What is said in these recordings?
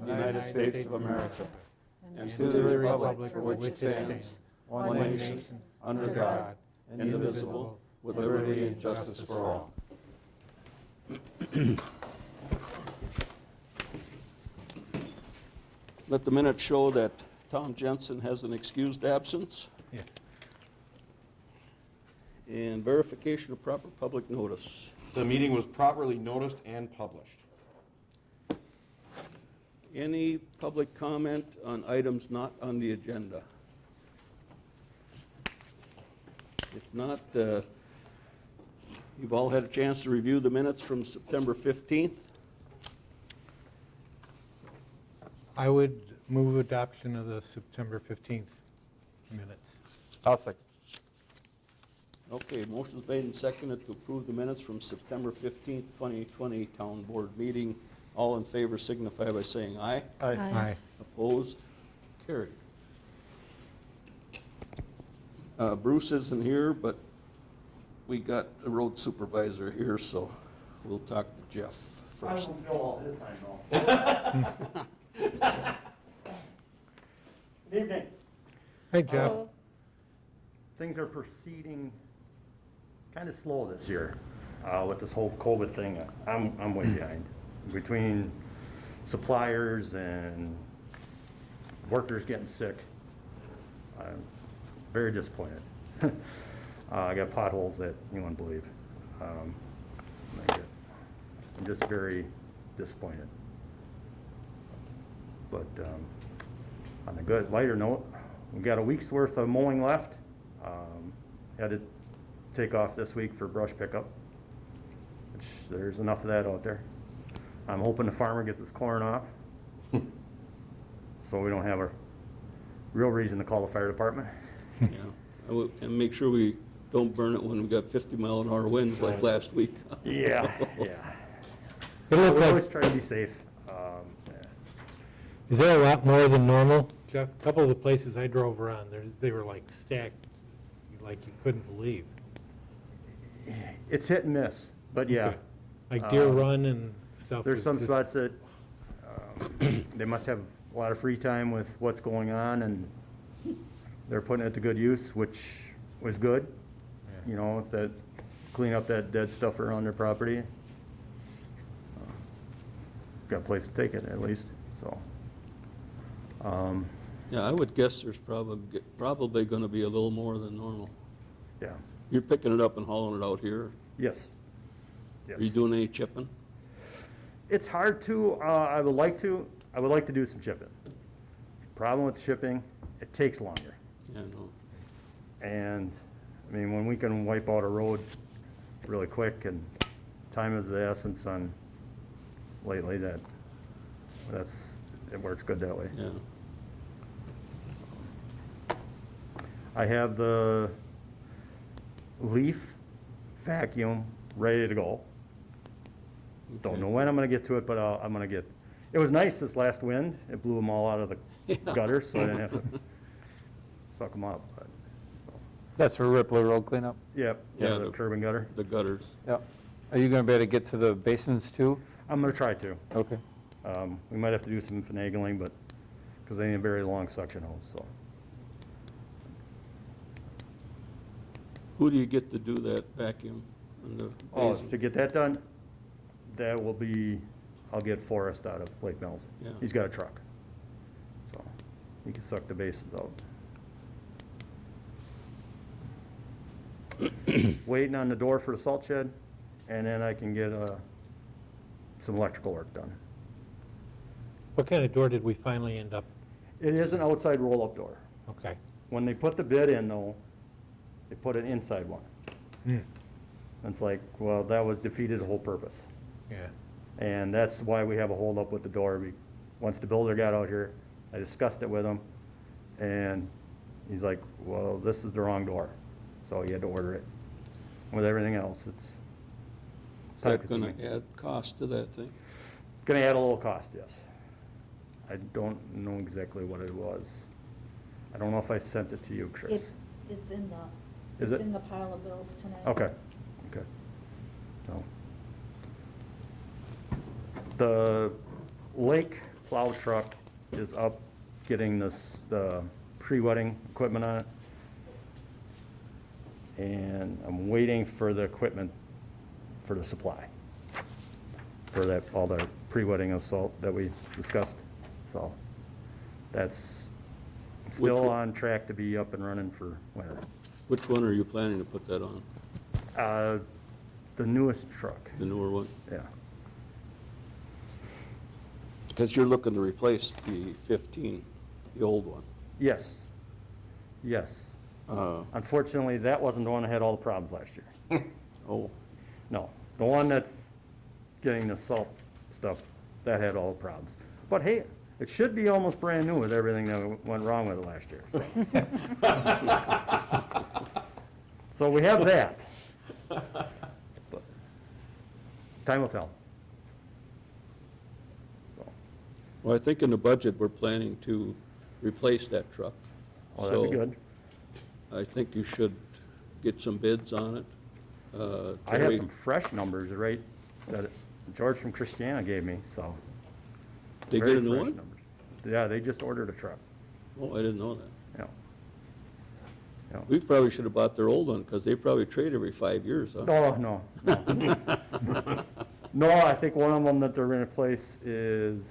of the United States of America and to the republic for which it stands, one nation, under God, indivisible, with liberty and justice for all. Let the minutes show that Tom Jensen has an excused absence. Yeah. And verification of proper public notice. The meeting was properly noticed and published. Any public comment on items not on the agenda? If not, you've all had a chance to review the minutes from September 15th. I would move adoption of the September 15th minutes. I'll second. Okay, motion's made and seconded to approve the minutes from September 15th, 2020 Town Board meeting. All in favor signify by saying aye. Aye. Opposed? Carried. Bruce isn't here, but we got the road supervisor here, so we'll talk to Jeff first. I won't go all this time, though. Good evening. Hey, Jeff. Things are proceeding kind of slow this year with this whole COVID thing. I'm way behind. Between suppliers and workers getting sick, I'm very disappointed. I got potholes that you wouldn't believe. I'm just very disappointed. But on a good lighter note, we got a week's worth of mowing left. Had to take off this week for brush pickup, which there's enough of that out there. I'm hoping the farmer gets his corn off, so we don't have a real reason to call the fire department. Yeah, and make sure we don't burn it when we got 50-mile-an-hour winds like last week. Yeah. It We looked always like, try to be safe. is that a lot more than normal, Jeff? A couple of the places I drove around, they were like stacked, like you couldn't believe. It's hit and miss, but yeah. Okay. Like Deer Run and stuff. There's was some just- spots that they must have a lot of free time with what's going on, and they're putting it to good use, which was good. Yeah. You know, that clean up that dead stuff around their property. Got a place to take it at least. So, Yeah, I would guess there's probably going to be a little more than normal. yeah. You're picking it up and hauling it out here. Yes. Are you doing any chipping? It's hard to. I would like to do some chipping. Problem with shipping, it takes longer. Yeah, no. And I mean, when we can wipe out a road really quick, and time is the essence on lately, it works good that way. Yeah. I have the leaf vacuum ready to go. Don't Okay. know when I'm gonna get to it, but I'm gonna get. It was nice this last wind. It blew them all out of the gutters, so I didn't have to suck them up. But, That's for Ripley Road cleanup? yeah, Yeah, the curb and gutter. The gutters. Yep. Are you going to be able to get to the basins too? I'm gonna try to. Okay. We might have to do some finagling, but, because they need a very long suction hose, so. Who do you get to do that vacuum in the Oh, basin? to get that done, that will be, I'll get Forrest out of Lake Mills. Yeah. He's got a truck, so he can suck the basins out. Waiting on the door for the salt shed, and then I can get some electrical work done. What kind of door did we finally end up? It is an outside roll-up door. Okay. When they put the bid in, though, they put an inside one. Hmm. And it's like, well, that was defeated the whole purpose. Yeah. And that's why we have a hold-up with the door. Once the builder got out here, I discussed it with him, and he's like, well, this is the wrong door. So he had to order it. With everything else, it's Is that going time-consuming. to add cost to that thing? Gonna add a little cost, yes. I don't know exactly what it was. I don't know if I sent it to you, Chris. It's in Is the, it? it's in the pile of bills tonight. Okay, okay. So, the lake plow truck is up getting the pre-wetting equipment on it. And I'm waiting for the equipment for the supply, for that, all the pre-wetting of salt that we discussed. So that's still Which- on track to be up and running for winter. Which one are you planning to put that on? The newest truck, The newer one? yeah. Because you're looking to replace the 15, the old one. Yes, yes. Unfortunately, that wasn't the one that had all the problems last year. Oh, No, the one that's getting the salt stuff, that had all the problems. But hey, it should be almost brand new with everything that went wrong with it last year. So, so we have that. But time will tell. So, well, I think in the budget, we're planning to replace that truck. well, that'd be So good. I think you should get some bids on it. I have Terry- some fresh numbers, right, that George from Christiana gave me, so. They very get a new fresh one? numbers. Yeah, they just ordered a truck, Oh, I didn't know that. yeah. Yeah. We probably should have bought their old one, because they probably trade every 5 years, huh? No. No, I think one of them that they're gonna replace is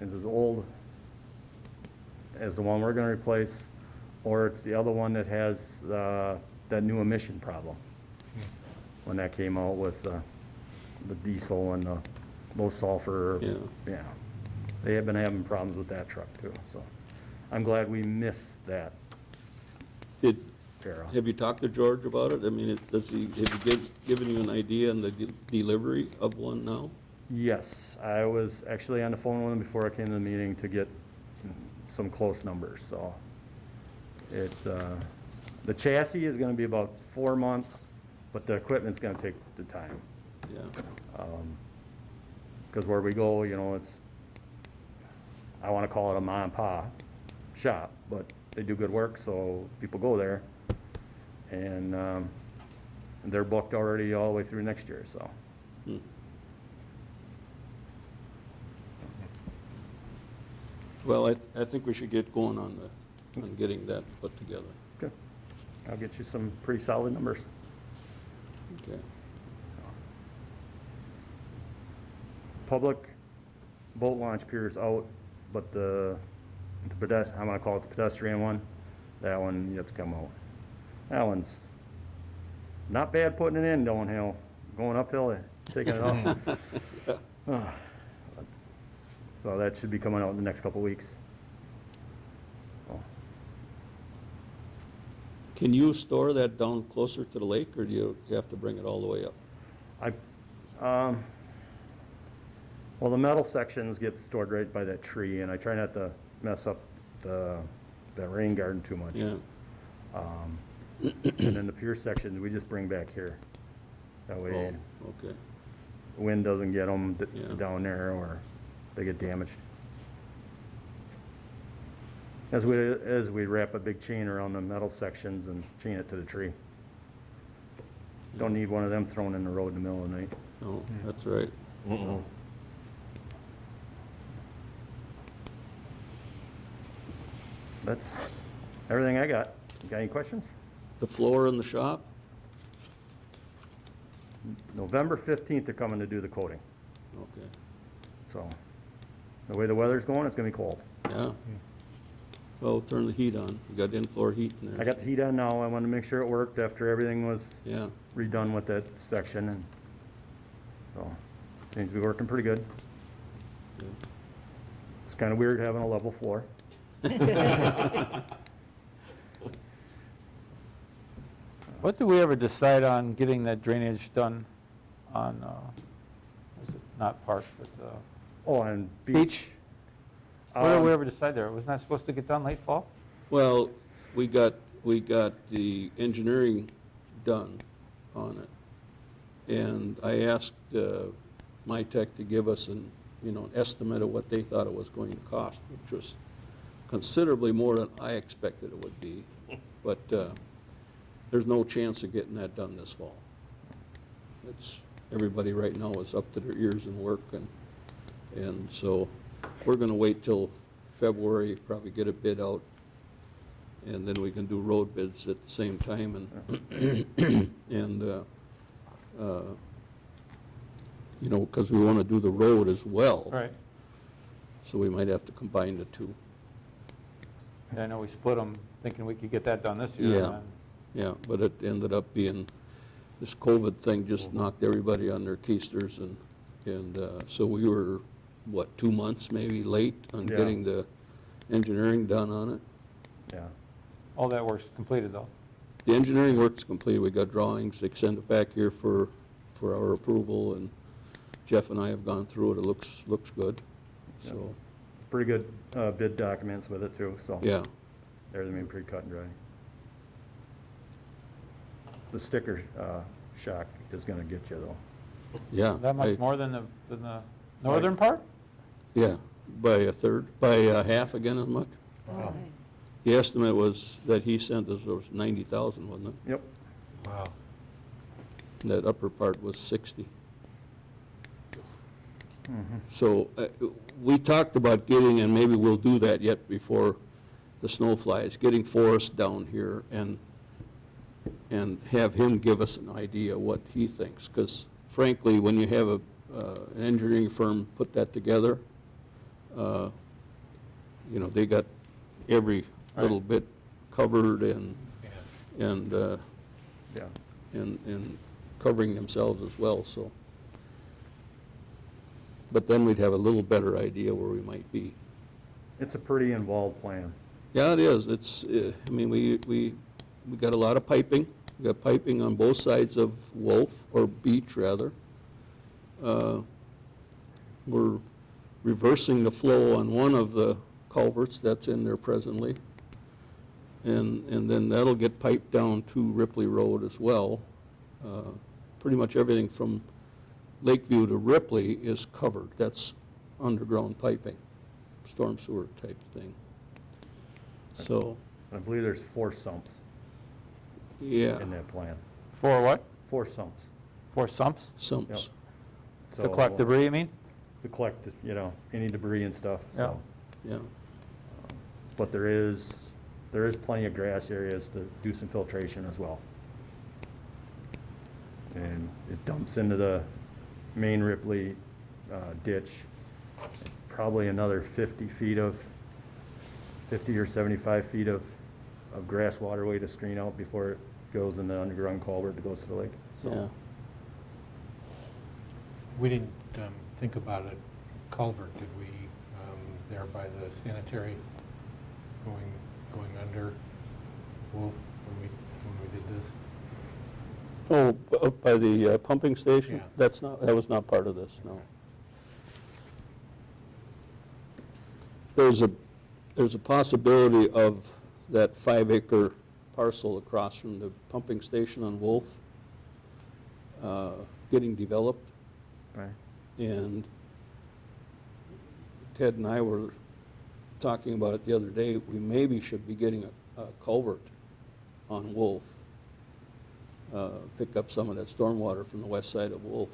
as old as the one we're gonna replace, or it's the other one that has, that new emission problem. When that came out with, the diesel and the low sulfur. Yeah. Yeah, they have been having problems with that truck too, so I'm glad we missed that era. Have you talked to George about it? I mean, have you given you an idea on the delivery of one now? Yes, I was actually on the phone with him before I came to the meeting to get some close numbers, so. The chassis is gonna be about 4 months, but the equipment's gonna take the time. Yeah. Because where we go, you know, I wanna call it a mom and pa shop, but they do good work, so people go there. And they're booked already all the way through next year, so. Hmm. Well, I think we should get going on getting that put together. Okay. I'll get you some pretty solid numbers. Okay. Public boat launch pier is out, but I'm gonna call it the pedestrian one, that one yet to come out. That one's not bad putting it in downhill, going uphill, taking it off. So that should be coming out in the next couple weeks. So, Can you store that down closer to the lake, or do you have to bring it all the way up? Well, the metal sections get stored right by that tree, and I try not to mess up the rain garden too much. Yeah. And then the pier sections, we just bring back here. That way, Oh, okay. the wind doesn't get them Yeah. down there, or they get damaged. As we wrap a big chain around the metal sections and chain it to the tree. Don't need one of them thrown in the road in the middle of the night. No, that's right. That's everything I got. Got any questions? The floor in the shop? November 15th, they're coming to do the coating. Okay. So, the way the weather's going, it's gonna be cold. Yeah. Well, turn the heat on. You got in-floor heat in there. I got the heat on now. I wanted to make sure it worked after everything was Yeah. redone with that section, and so, seems to be working pretty good. Good. It's kind of weird having a level floor. What did we ever decide on getting that drainage done on, was it not Park, but Oh, and Beach? What did we Um, ever decide there? Wasn't that supposed to get done late fall? Well, we got the engineering done on it. And I asked my tech to give us an estimate of what they thought it was going to cost, which was considerably more than I expected it would be. But there's no chance of getting that done this fall. Everybody right now is up to their ears in work, and And so we're gonna wait till February, probably get a bid out, and then we can do road bids at the same time and, you know, because we want to do the road as well. Right. So we might have to combine the two. Yeah, I know we split them, thinking we could get that done this year. Yeah. and then- Yeah, but it ended up being, this COVID thing just knocked everybody on their keisters, and so we were, what, 2 months maybe late on Yeah. getting the engineering done on it? Yeah. All that work's completed, though. The engineering work's complete, we got drawings, they send it back here for our approval, and Jeff and I have gone through it, it looks good, so, Pretty good bid documents with it too, so. yeah. Everything being pretty cut and dry. The sticker shock is gonna get you though. Yeah. That much more than the northern part? Yeah, by a third, by half again as much. Wow. The estimate was, that he sent us, was 90,000, wasn't it? Yep. Wow. That upper part was 60. Mm-hmm. So we talked about getting, and maybe we'll do that yet before the snow flies, getting Forrest down here and have him give us an idea what he thinks. Because frankly, when you have an engineering firm put that together, you know, they got every little bit covered and Yeah. and covering themselves as well, so. But then we'd have a little better idea where we might be. It's a pretty involved plan. Yeah, it is, it's, I mean, we got a lot of piping, we got piping on both sides of Wolf, or Beach, rather. We're reversing the flow on one of the culverts that's in there presently. And then that'll get piped down to Ripley Road as well. Pretty much everything from Lakeview to Ripley is covered. That's underground piping, storm sewer type thing. So, I believe there's 4 sumps yeah, in that plan. For what? 4 sumps. 4 sumps? sumps. To collect debris, you mean? To collect, you know, any debris and stuff, so. Yeah, But there is plenty of grass areas to do some filtration as well. And it dumps into the main Ripley ditch, probably another 50 or 75 feet of grass waterway to screen out before it goes in the underground culvert that goes to the lake, yeah. so. We didn't think about a culvert, did we, there by the sanitary going under Wolf when we did this? Oh, up by the pumping station? Yeah. That was not part of this, no. There's a possibility of that 5-acre parcel across from the pumping station on Wolf getting developed. Right. And Ted and I were talking about it the other day, we maybe should be getting a culvert on Wolf. Pick up some of that stormwater from the west side of Wolf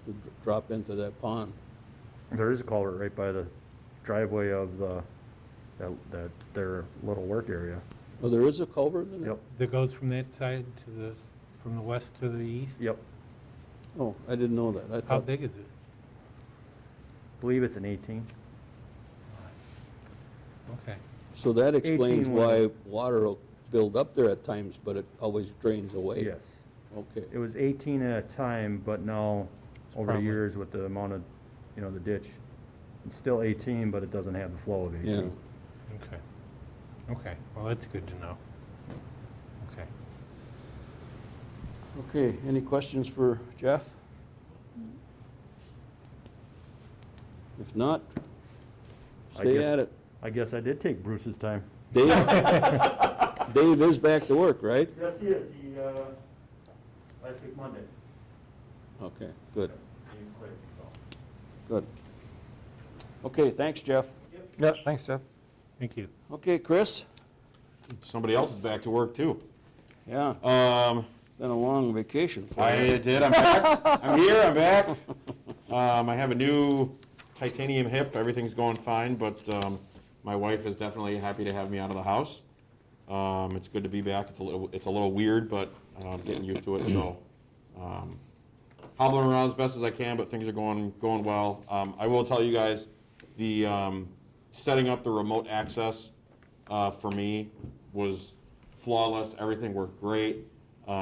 to drop into that pond. There is a culvert right by the driveway of their little work area. Oh, there is a culvert in there? Yep, That goes from that side to from the west to the east? yep. Oh, I didn't know that. I How thought, big is it? Believe it's an 18. Okay. so that explains 18 why was- water will build up there at times, but it always drains away. Yes. Okay, It was 18 at a time, but now, over the probably- years with the amount of, you know, the ditch, it's still 18, but it doesn't have the flow of 18. yeah. Okay. Okay, well, that's good to know. Okay. Okay, any questions for Jeff? If not, I stay guess- at it. I guess I did take Bruce's time. Dave, Dave is back to work, right? Yes, he is. He, last week Monday. Okay, good, He's quick, so. good. Okay, thanks, Jeff. Yeah, thanks, Jeff. Thank you. Okay, Chris? Somebody else is back to work too. Yeah, been a long vacation for I you. did, I'm back. I'm here, I'm back. I have a new titanium hip, everything's going fine, but my wife is definitely happy to have me out of the house. It's good to be back. It's a little weird, but getting used to it. So hobbling around as best as I can, but things are going well. I will tell you guys, the setting up the remote access for me was flawless. Everything worked great.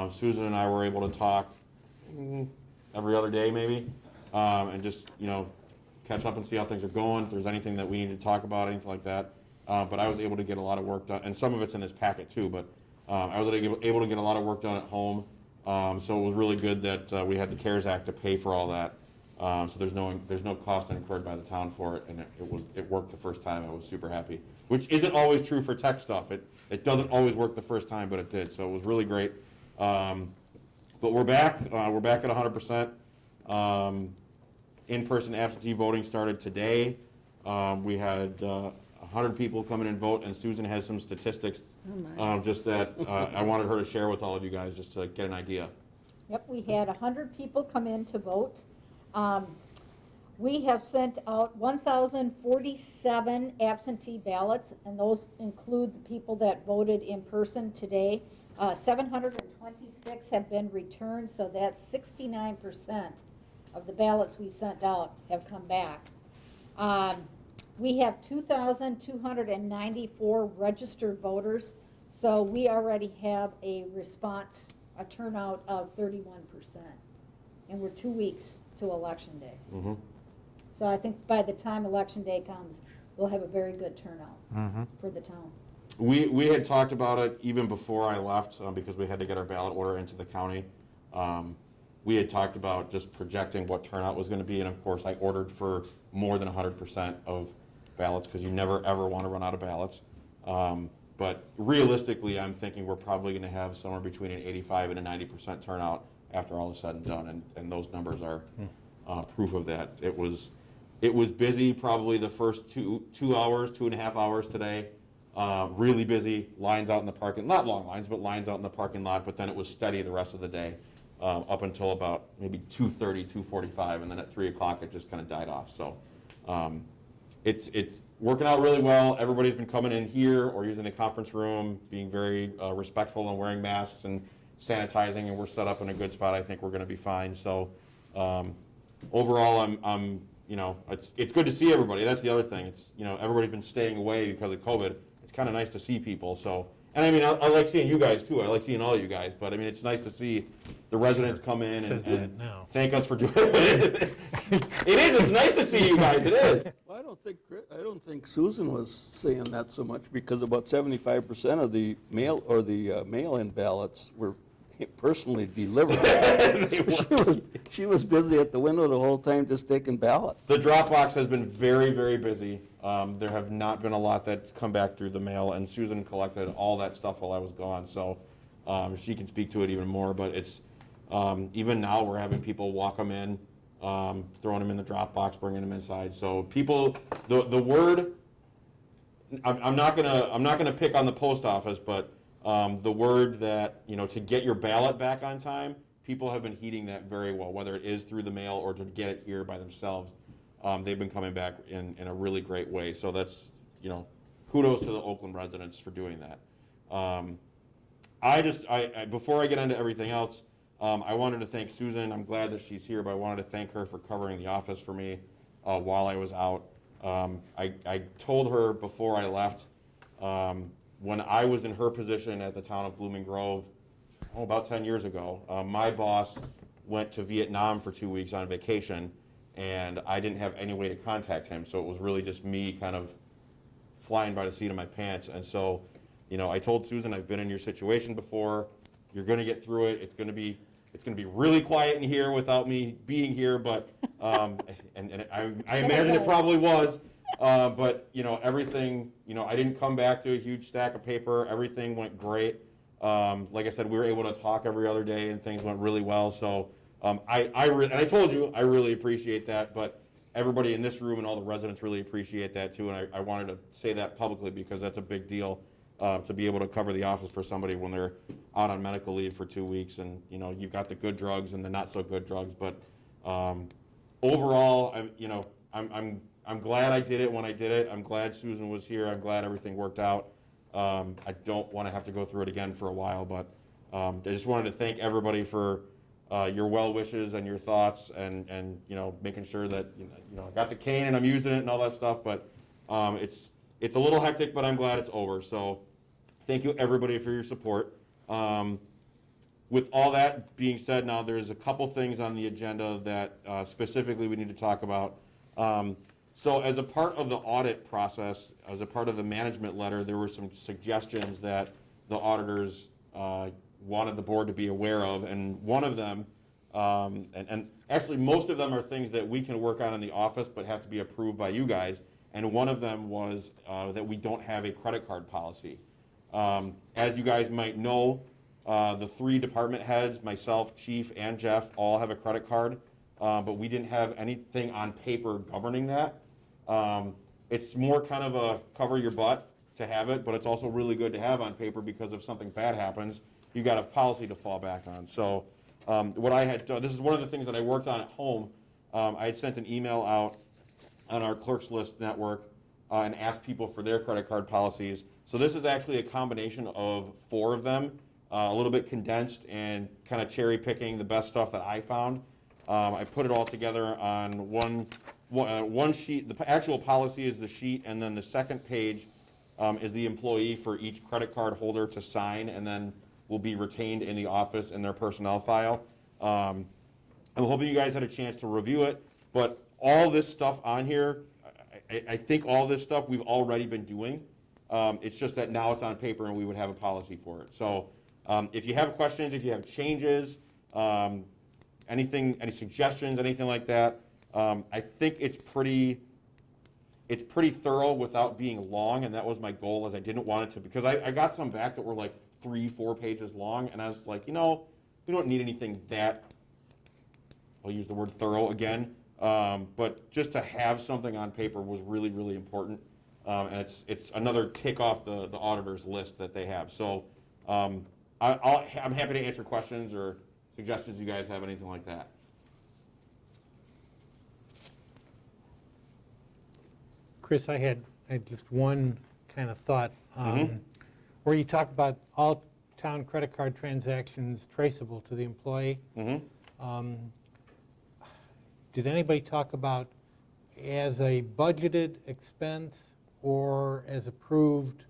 Susan and I were able to talk every other day maybe, and just, catch up and see how things are going, if there's anything that we need to talk about, anything like that. But I was able to get a lot of work done, and some of it's in this packet too, but I was able to get a lot of work done at home. So it was really good that we had the CARES Act to pay for all that. So there's no cost incurred by the town for it, and it worked the first time. I was super happy, which isn't always true for tech stuff. It doesn't always work the first time, but it did. So it was really great. But we're back. We're back at 100%. In-person absentee voting started today. We had 100 people come in and vote, and Susan has some statistics just that I wanted her to share with all of you guys just to get an idea. Yep, we had 100 people come in to vote. We have sent out 1,047 absentee ballots, and those include the people that voted in person today. 726 have been returned, so that's 69% of the ballots we sent out have come back. We have 2,294 registered voters, so we already have a turnout of 31%. And we're 2 weeks to Election Day. Mm-hmm. So I think by the time Election Day comes, we'll have a very good turnout for the town. We had talked about it even before I left because we had to get our ballot order into the county. We had talked about just projecting what turnout was going to be, and of course I ordered for more than 100% of ballots because you never ever want to run out of ballots. But realistically, I'm thinking we're probably going to have somewhere between an 85 and a 90% turnout after all is said and done, and those numbers are proof of that. It was busy probably the first 2.5 hours today. Really busy, lines out in the parking, not long lines, but lines out in the parking lot, but then it was steady the rest of the day, up until about maybe 2:30, 2:45, and then at 3 o'clock it just kind of died off. So it's working out really well. Everybody's been coming in here or using the conference room, being very respectful and wearing masks and sanitizing, and we're set up in a good spot. I think we're going to be fine. So overall, I'm it's good to see everybody. That's the other thing. It's everybody's been staying away because of COVID. It's kind of nice to see people. So, and I mean, I like seeing you guys too. I like seeing all you guys. But I mean, it's nice to see the residents come in and thank us for doing it. It is. It's nice to see you guys. It is. Well, I don't think Susan was saying that so much because about 75% of the mail-in ballots were personally delivered. She was busy at the window the whole time just taking ballots. The drop box has been very, very busy. There have not been a lot that's come back through the mail, and Susan collected all that stuff while I was gone, so she can speak to it even more. But it's even now we're having people walk them in, throwing them in the drop box, bringing them inside. So people, the word, I'm not gonna pick on the post office, but the word that, to get your ballot back on time, people have been heeding that very well, whether it is through the mail or to get it here by themselves. They've been coming back in a really great way. So that's, kudos to the Oakland residents for doing that. Before I get into everything else, I wanted to thank Susan. I'm glad that she's here, but I wanted to thank her for covering the office for me while I was out. I told her before I left, when I was in her position at the town of Blooming Grove, about 10 years ago, my boss went to Vietnam for 2 weeks on vacation, and I didn't have any way to contact him, so it was really just me kind of flying by the seat of my pants. And so, I told Susan, I've been in your situation before. You're going to get through it. It's going to be really quiet in here without me being here, but and I imagine it probably was. But everything, I didn't come back to a huge stack of paper. Everything went great. Like I said, we were able to talk every other day, and things went really well. So and I told you, I really appreciate that. But everybody in this room and all the residents really appreciate that too. And I wanted to say that publicly because that's a big deal to be able to cover the office for somebody when they're out on medical leave for 2 weeks. And you've got the good drugs and the not so good drugs. But overall, I'm I'm glad I did it when I did it. I'm glad Susan was here. I'm glad everything worked out. I don't want to have to go through it again for a while, but I just wanted to thank everybody for your well wishes and your thoughts, and you know, making sure that you know I got the cane and I'm using it and all that stuff. But it's a little hectic, but I'm glad it's over. So thank you everybody for your support. With all that being said, now there's a couple things on the agenda that specifically we need to talk about. So as a part of the audit process, as a part of the management letter, there were some suggestions that the auditors wanted the board to be aware of, and one of them, and actually most of them are things that we can work on in the office but have to be approved by you guys, and one of them was that we don't have a credit card policy. As you guys might know, the 3 department heads, myself, Chief, and Jeff, all have a credit card, but we didn't have anything on paper governing that. It's more kind of a cover your butt to have it, but it's also really good to have on paper because if something bad happens, you've got a policy to fall back on. So what I had done, this is one of the things that I worked on at home. I had sent an email out on our clerks list network and asked people for their credit card policies. So this is actually a combination of 4 of them, a little bit condensed and kind of cherry picking the best stuff that I found. I put it all together on one sheet. The actual policy is the sheet, and then the second page is the employee for each credit card holder to sign, and then will be retained in the office in their personnel file. I'm hoping you guys had a chance to review it, but all this stuff on here, I think all this stuff we've already been doing. It's just that now it's on paper and we would have a policy for it. So if you have questions, if you have changes, anything, any suggestions, anything like that, I think it's pretty thorough without being long, and that was my goal, is I didn't want it to, because I got some back that were like 3-4 pages long, and I was like, you know, we don't need anything that, I'll use the word thorough again, but just to have something on paper was really, really important, and it's another tick off the auditor's list that they have. So I'm happy to answer questions or suggestions you guys have, anything like that. Chris, I had just one kind of thought, where you talk about all town credit card transactions traceable to the employee. Did anybody talk about as a budgeted expense or as approved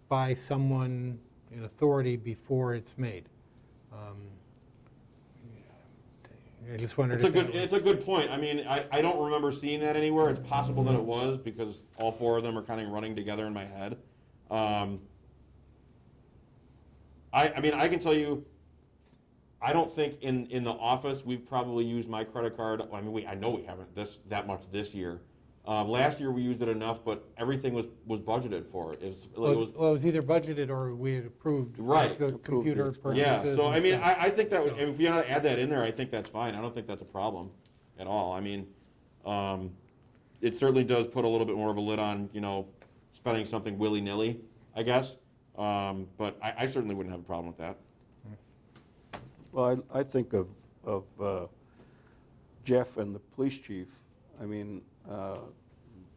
by someone in authority before it's made? I just wondered. It's a good point. I mean, I don't remember seeing that anywhere. It's possible that it was, because all 4 of them are kind of running together in my head. I mean, I can tell you, I don't think in the office we've probably used my credit card. I mean, I know we haven't that much this year. Last year we used it enough, but everything was budgeted for. It was either budgeted or we had approved. Right. The computer purchases. Yeah, so I mean, stuff. I think that if you want to add that in there, I think that's fine. I don't think that's a problem at all. I mean, it certainly does put a little bit more of a lid on, you know, spending something willy-nilly, I guess. But I certainly wouldn't have a problem with that. Well, I think of Jeff and the police chief. I mean,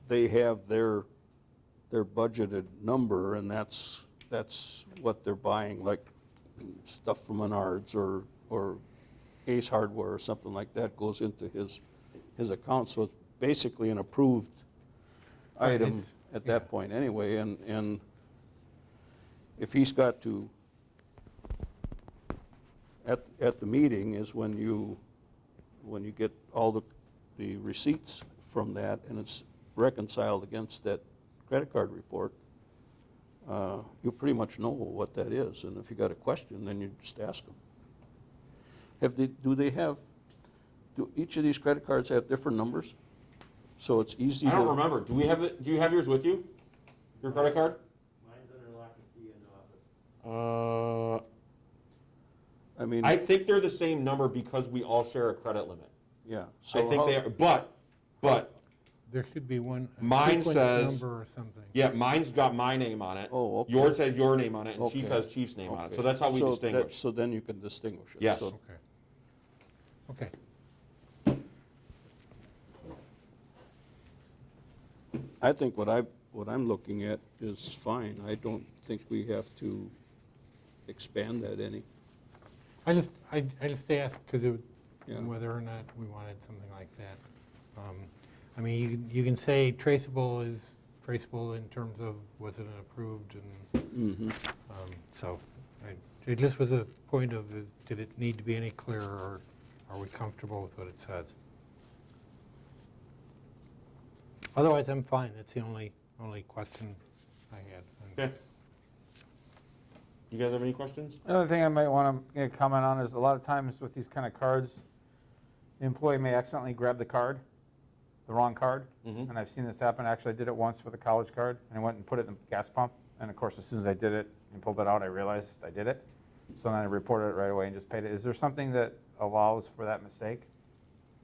they have their budgeted number, and that's what they're buying, like stuff from Menards or Ace Hardware or something like that goes into his account. So it's basically an approved item at that point anyway. And if he's got to, at the meeting is when you get all the receipts from that, and it's reconciled against that credit card report, you pretty much know what that is. And if you got a question, then you just ask them. Do each of these credit cards have different numbers? So it's easy I to... don't remember. Do you have yours with you? Your credit card? Mine's under lock and key in the office. I mean... I think they're the same number because we all share a credit limit. Yeah. I think they are, but There should be one. Mine sequence says- number or something. yeah, mine's got my name on it. Oh, okay. Yours has your name on it, and Okay. Chief has Chief's name on it. Okay. So that's how we distinguish. So then you can distinguish it. Yes. So- Okay. I think what I'm looking at is fine. I don't think we have to expand that any. I just asked because Yeah. whether or not we wanted something like that. I mean, you can say traceable is traceable in terms of was it an approved, and Mhm. so it just was a point of, did it need to be any clearer, or are we comfortable with what it says? Otherwise, I'm fine. That's the only question I had. Okay. You guys have any questions? The other thing I might want to comment on is a lot of times with these kind of cards, the employee may accidentally grab the card, the wrong card. Mhm. And I've seen this happen. Actually, I did it once with a college card, and I went and put it in the gas pump. And of course, as soon as I did it and pulled it out, I realized I did it. So then I reported it right away and just paid it. Is there something that allows for that mistake?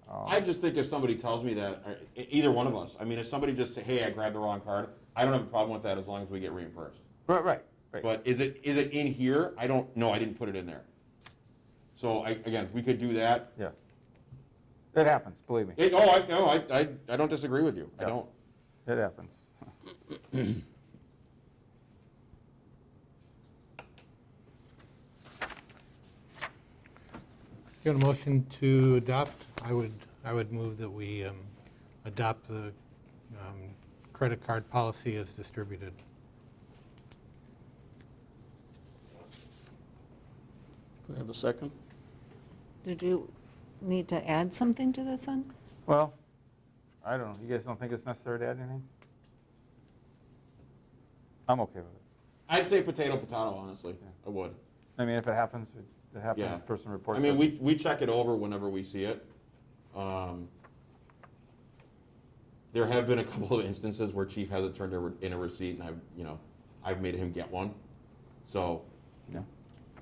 I just think if somebody tells me that, either one of us, I mean, if somebody just say, hey, I grabbed the wrong card, I don't have a problem with that as long as we get reimbursed. Right. But is it in here? I don't know, I didn't put it in there. So again, we could do that. Yeah. It happens, believe me. I don't disagree with you. I Yeah. don't. It happens. You got a motion to adopt? I would move that we adopt the credit card policy as distributed. Do I have a second? Did you need to add something to this then? Well, I don't know. You guys don't think it's necessary to add anything? I'm okay with it. I'd say potato, honestly. Yeah. I would. I mean, if it happens, it happens. Yeah. The person reports I mean, it. we check it over whenever we see it. There have been a couple of instances where chief hasn't turned in a receipt, and I've made him get one. So Yeah.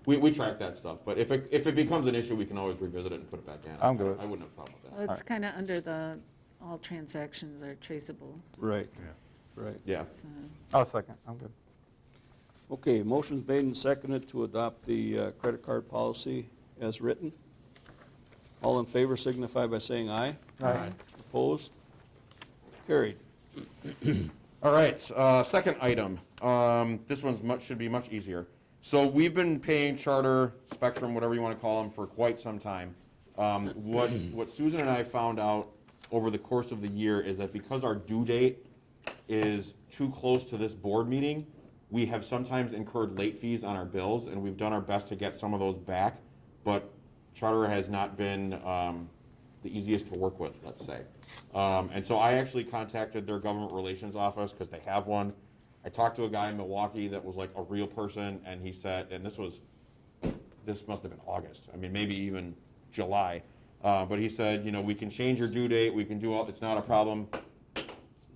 we track that stuff. But if it becomes an issue, we can always revisit it and put it back in. I'm good with it. I wouldn't have a problem with Well, that. it's kind of under the, all transactions are traceable. Right. Right. Yeah. So, I'll second. I'm good. Okay, motion's made and seconded to adopt the credit card policy as written. All in favor signify by saying aye. Aye. Opposed? Carried. All right, second item. This should be much easier. So we've been paying Charter, Spectrum, whatever you want to call them, for quite some time. What Susan and I found out over the course of the year is that because our due date is too close to this board meeting, we have sometimes incurred late fees on our bills, and we've done our best to get some of those back, but Charter has not been the easiest to work with, let's say. And so I actually contacted their government relations office because they have one. I talked to a guy in Milwaukee that was like a real person, and he said, and this must have been August, I mean, maybe even July. But he said, we can change your due date, we can do all, it's not a problem.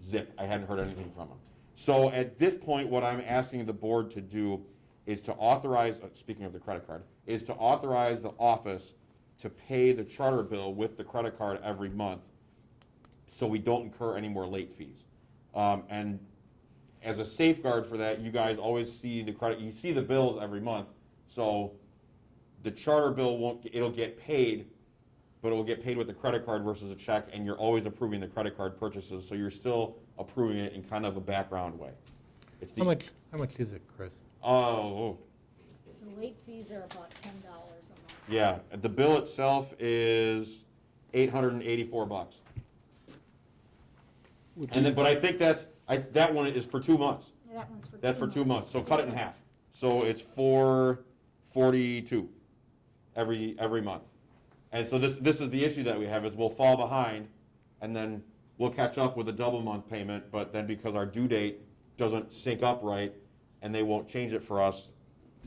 Zip, I hadn't heard anything from him. So at this point, what I'm asking the board to do is to authorize, speaking of the credit card, is to authorize the office to pay the Charter bill with the credit card every month so we don't incur any more late fees. And as a safeguard for that, you guys always see you see the bills every month, so the Charter bill it'll get paid, but it will get paid with a credit card versus a check, and you're always approving the credit card purchases, so you're still approving it in kind of a background way. It's How much is it, Chris? Oh, The late fees are about $10 a month. yeah, the bill itself is $884. And then, but I think that one is for 2 months. Yeah, that one's for 2 months. That's for 2 months, so cut it in half. So it's $442 every month. And so this is the issue that we have, is we'll fall behind, and then we'll catch up with a double month payment, but then because our due date doesn't sync up right, and they won't change it for us,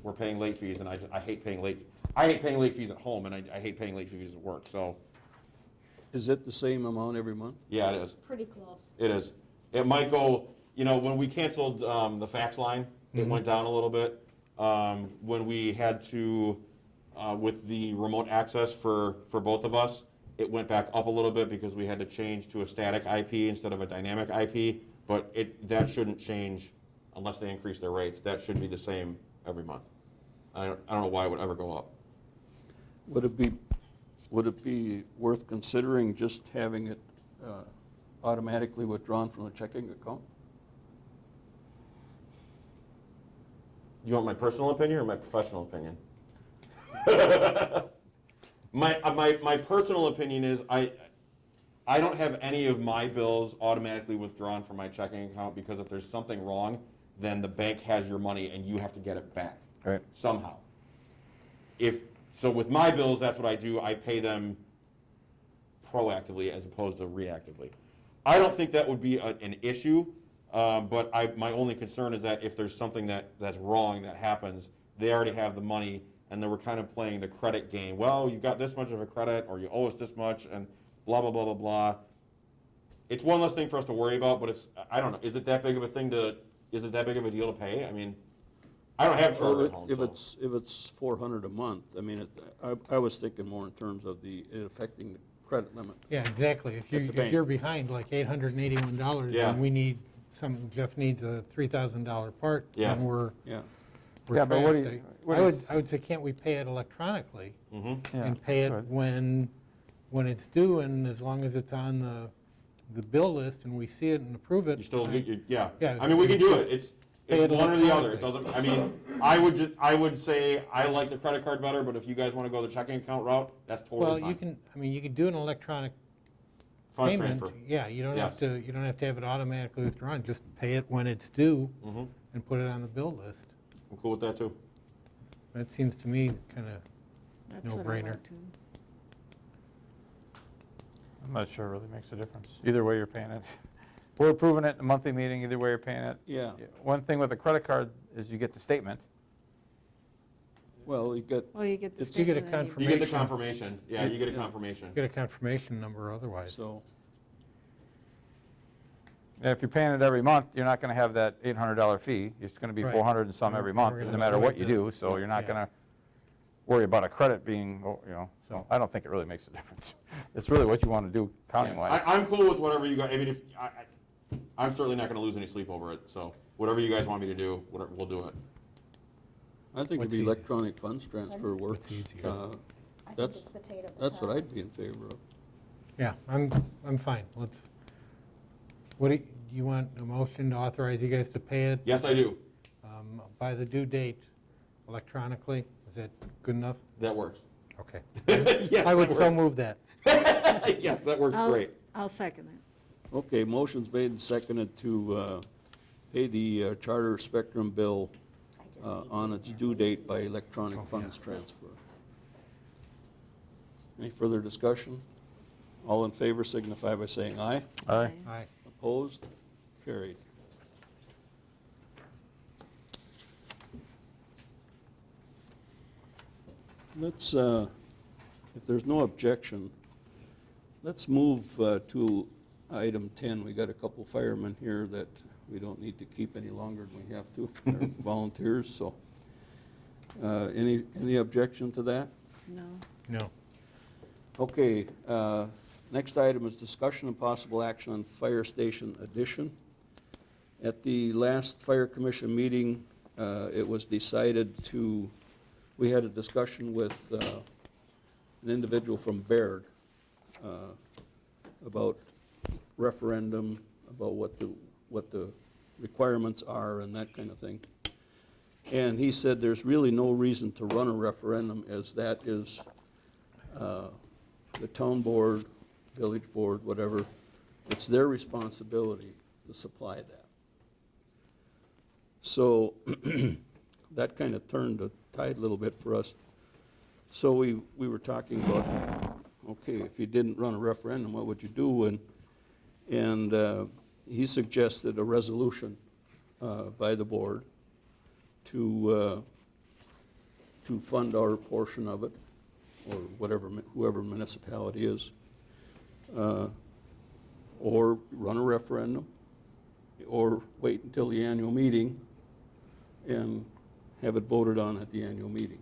we're paying late fees, and I hate paying late. I hate paying late fees at home, and I hate paying late fees at work, so, Is it the same amount every month? yeah, it is. Pretty close. It is. It might go, when we canceled the fax line, it went down a little bit. When we had to, with the remote access for both of us, it went back up a little bit because we had to change to a static IP instead of a dynamic IP, but that shouldn't change unless they increase their rates. That should be the same every month. I don't know why it would ever go up. Would it be worth considering just having it automatically withdrawn from the checking account? You want my personal opinion or my professional opinion? My personal opinion is I don't have any of my bills automatically withdrawn from my checking account because if there's something wrong, then the bank has your money and you have to get it back Right. somehow. So with my bills, that's what I do. I pay them proactively as opposed to reactively. I don't think that would be an issue, but my only concern is that if there's something that's wrong that happens, they already have the money, and then we're kind of playing the credit game. Well, you got this much of a credit, or you owe us this much, and blah, blah, blah, blah, blah. It's one less thing for us to worry about, but I don't know, is it that big of a deal to pay? I mean, I don't have charter at home, so. If it's $400 a month, I mean, I was thinking more in terms of it affecting the credit limit. Yeah, exactly. At the If bank. you're behind like $881, Yeah. and we need Jeff needs a $3,000 part, Yeah. and we're Yeah. Yeah, but what do trashed. you- what is- I would say, can't we pay it electronically Mhm. Yeah, and pay it good. when it's due, and as long as it's on the bill list and we see it and approve it? You still, yeah. Yeah, I mean, we can do it. It's pay it one or the other. It electronically. doesn't, I mean, I would say I like the credit card better, but if you guys want to go the checking account route, that's totally Well, fine. you can do an electronic Funds payment. transfer. Yeah, you don't Yes. have to have it automatically withdrawn, just pay it when it's due Mhm. and put it on the bill list. I'm cool with that too. That seems to me kind of, That's what I No-brainer. like to. I'm not sure it really makes a difference. Either way you're paying it. We're approving it in a monthly meeting, either way you're paying it. Yeah. One thing with a credit card is you get the statement. Well, you get, Well, you get the It's- You get a statement. and You get the Confirmation. confirmation. Yeah, you get a Yeah. confirmation. get a confirmation number otherwise. so, And if you're paying it every month, you're not going to have that $800 fee. It's going to be Right. 400 and some every We're month, gonna no matter what avoid you that. do. So you're not Yeah. going to worry about a credit being, so I don't think it really makes a difference. It's really what you want to do counting-wise. I'm cool with whatever you guys, I mean, I'm certainly not going to lose any sleep over it, so whatever you guys want me to do, we'll do it. I think What's the easiest? electronic funds transfer works. What's easier? uh, I think That's- it's potato. That's what I'd be in favor of. Yeah, I'm fine. Do you want a motion to authorize you guys to pay it Yes, I do. by the due date electronically? Is that good enough? That works. Okay. Yes, I would that so works. move that. Yes, that works great. I'll second that. Okay, motion's made and seconded to pay the Charter Spectrum bill on its due date by electronic funds transfer. Any further discussion? All in favor signify by saying aye. Aye. Aye. Opposed? Carried. Let's, if there's no objection, let's move to item 10. We got a couple firemen here that we don't need to keep any longer than we have to. They're volunteers, so. Any objection to that? No. No. Okay, next item is discussion and possible action on fire station addition. At the last fire commission meeting, it was decided we had a discussion with an individual from Baird about referendum, about what the requirements are and that kind of thing. And he said there's really no reason to run a referendum, as that is the town board, village board, whatever, it's their responsibility to supply that. So that kind of turned the tide a little bit for us. So we were talking about, okay, if you didn't run a referendum, what would you do? And he suggested a resolution by the board to fund our portion of it, or whoever municipality is, or run a referendum, or wait until the annual meeting and have it voted on at the annual meeting.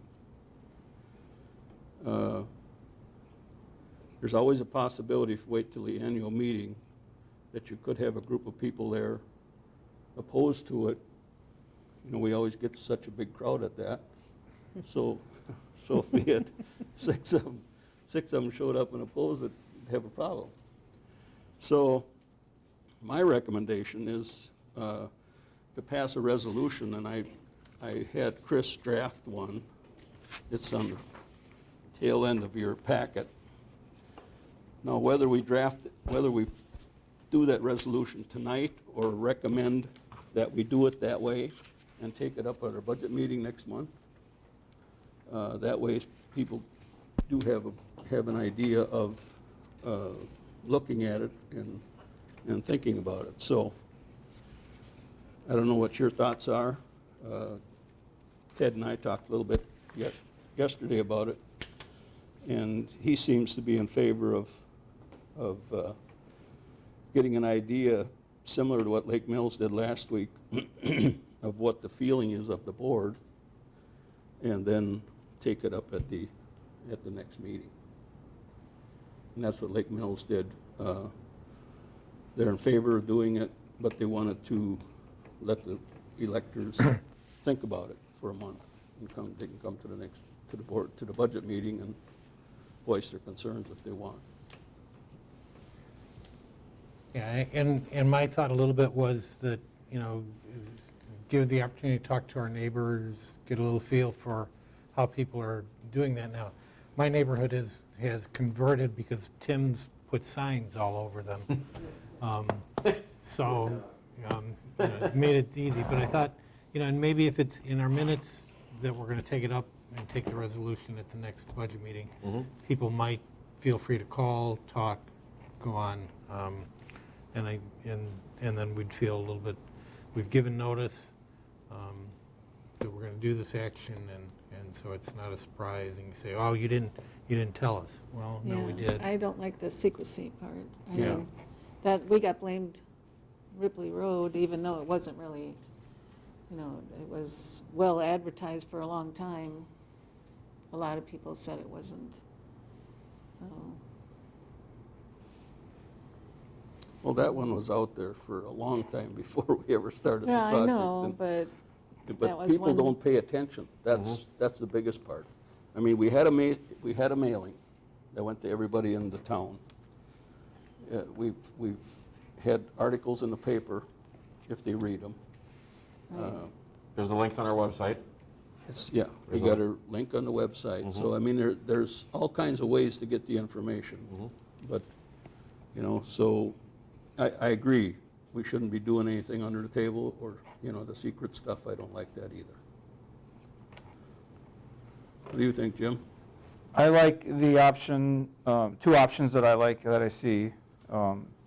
There's always a possibility, if you wait till the annual meeting, that you could have a group of people there opposed to it. You know, we always get such a big crowd at that. So be it. Six of them showed up and opposed it, you'd have a problem. So my recommendation is to pass a resolution, and I had Chris draft one. It's on the tail end of your packet. Now, whether we do that resolution tonight or recommend that we do it that way and take it up at our budget meeting next month, that way people do have an idea of looking at it and thinking about it. So I don't know what your thoughts are. Ted and I talked a little bit yesterday about it, and he seems to be in favor of getting an idea similar to what Lake Mills did last week of what the feeling is of the board, and then take it up at the next meeting. And that's what Lake Mills did. They're in favor of doing it, but they wanted to let the electors think about it for a month, and they can come to the board, to the budget meeting, and voice their concerns if they want. Yeah, and my thought a little bit was that, give the opportunity to talk to our neighbors, get a little feel for how people are doing that now. My neighborhood has converted because Tim's put signs all over them. So, it made it easy. But I thought, and maybe if it's in our minutes that we're going to take it up and take the resolution at the next budget meeting, people might feel free to call, talk, go on. And then we'd feel a little bit, we've given notice that we're going to do this action, and so it's not a surprise, and you say, oh, you didn't tell us. Well, no, we Yeah, did. I don't like the secrecy part. I Yeah. mean, that we got blamed Ripley Road, even though it wasn't really, it was well advertised for a long time. A lot of people said it wasn't, so. Well, that one was out there for a long time before we ever started the Yeah, project. I know, and- but that But was people one- don't pay attention. That's the biggest part. I mean, we had a mailing that went to everybody in the town. We've had articles in the paper, if they read them. Right. There's the links on our website. We There's got a- a link on the website. So, I mean, there's all kinds of ways to get the information. But, so I agree. We shouldn't be doing anything under the table or, the secret stuff. I don't like that either. What do you think, Jim? I like the option, two options that I like, that I see,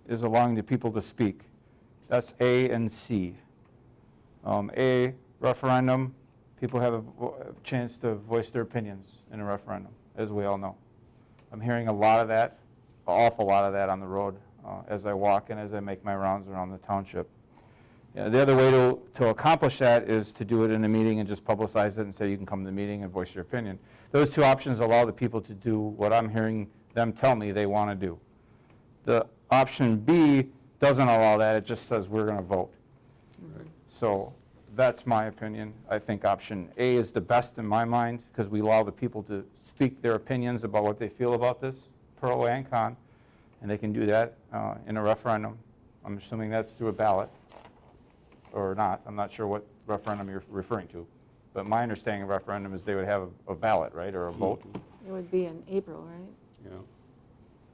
is allowing the people to speak. That's A and C. A, referendum, people have a chance to voice their opinions in a referendum, as we all know. I'm hearing a lot of that, an awful lot of that on the road as I walk and as I make my rounds around the township. The other way to accomplish that is to do it in a meeting and just publicize it and say you can come to the meeting and voice your opinion. Those two options allow the people to do what I'm hearing them tell me they want to do. The option B doesn't allow that, it just says we're going to vote. So that's my opinion. I think option A is the best in my mind because we allow the people to speak their opinions about what they feel about this, pro and con, and they can do that in a referendum. I'm assuming that's through a ballot or not. I'm not sure what referendum you're referring to. But my understanding of referendum is they would have a ballot, right, or a vote. It would be in April, right?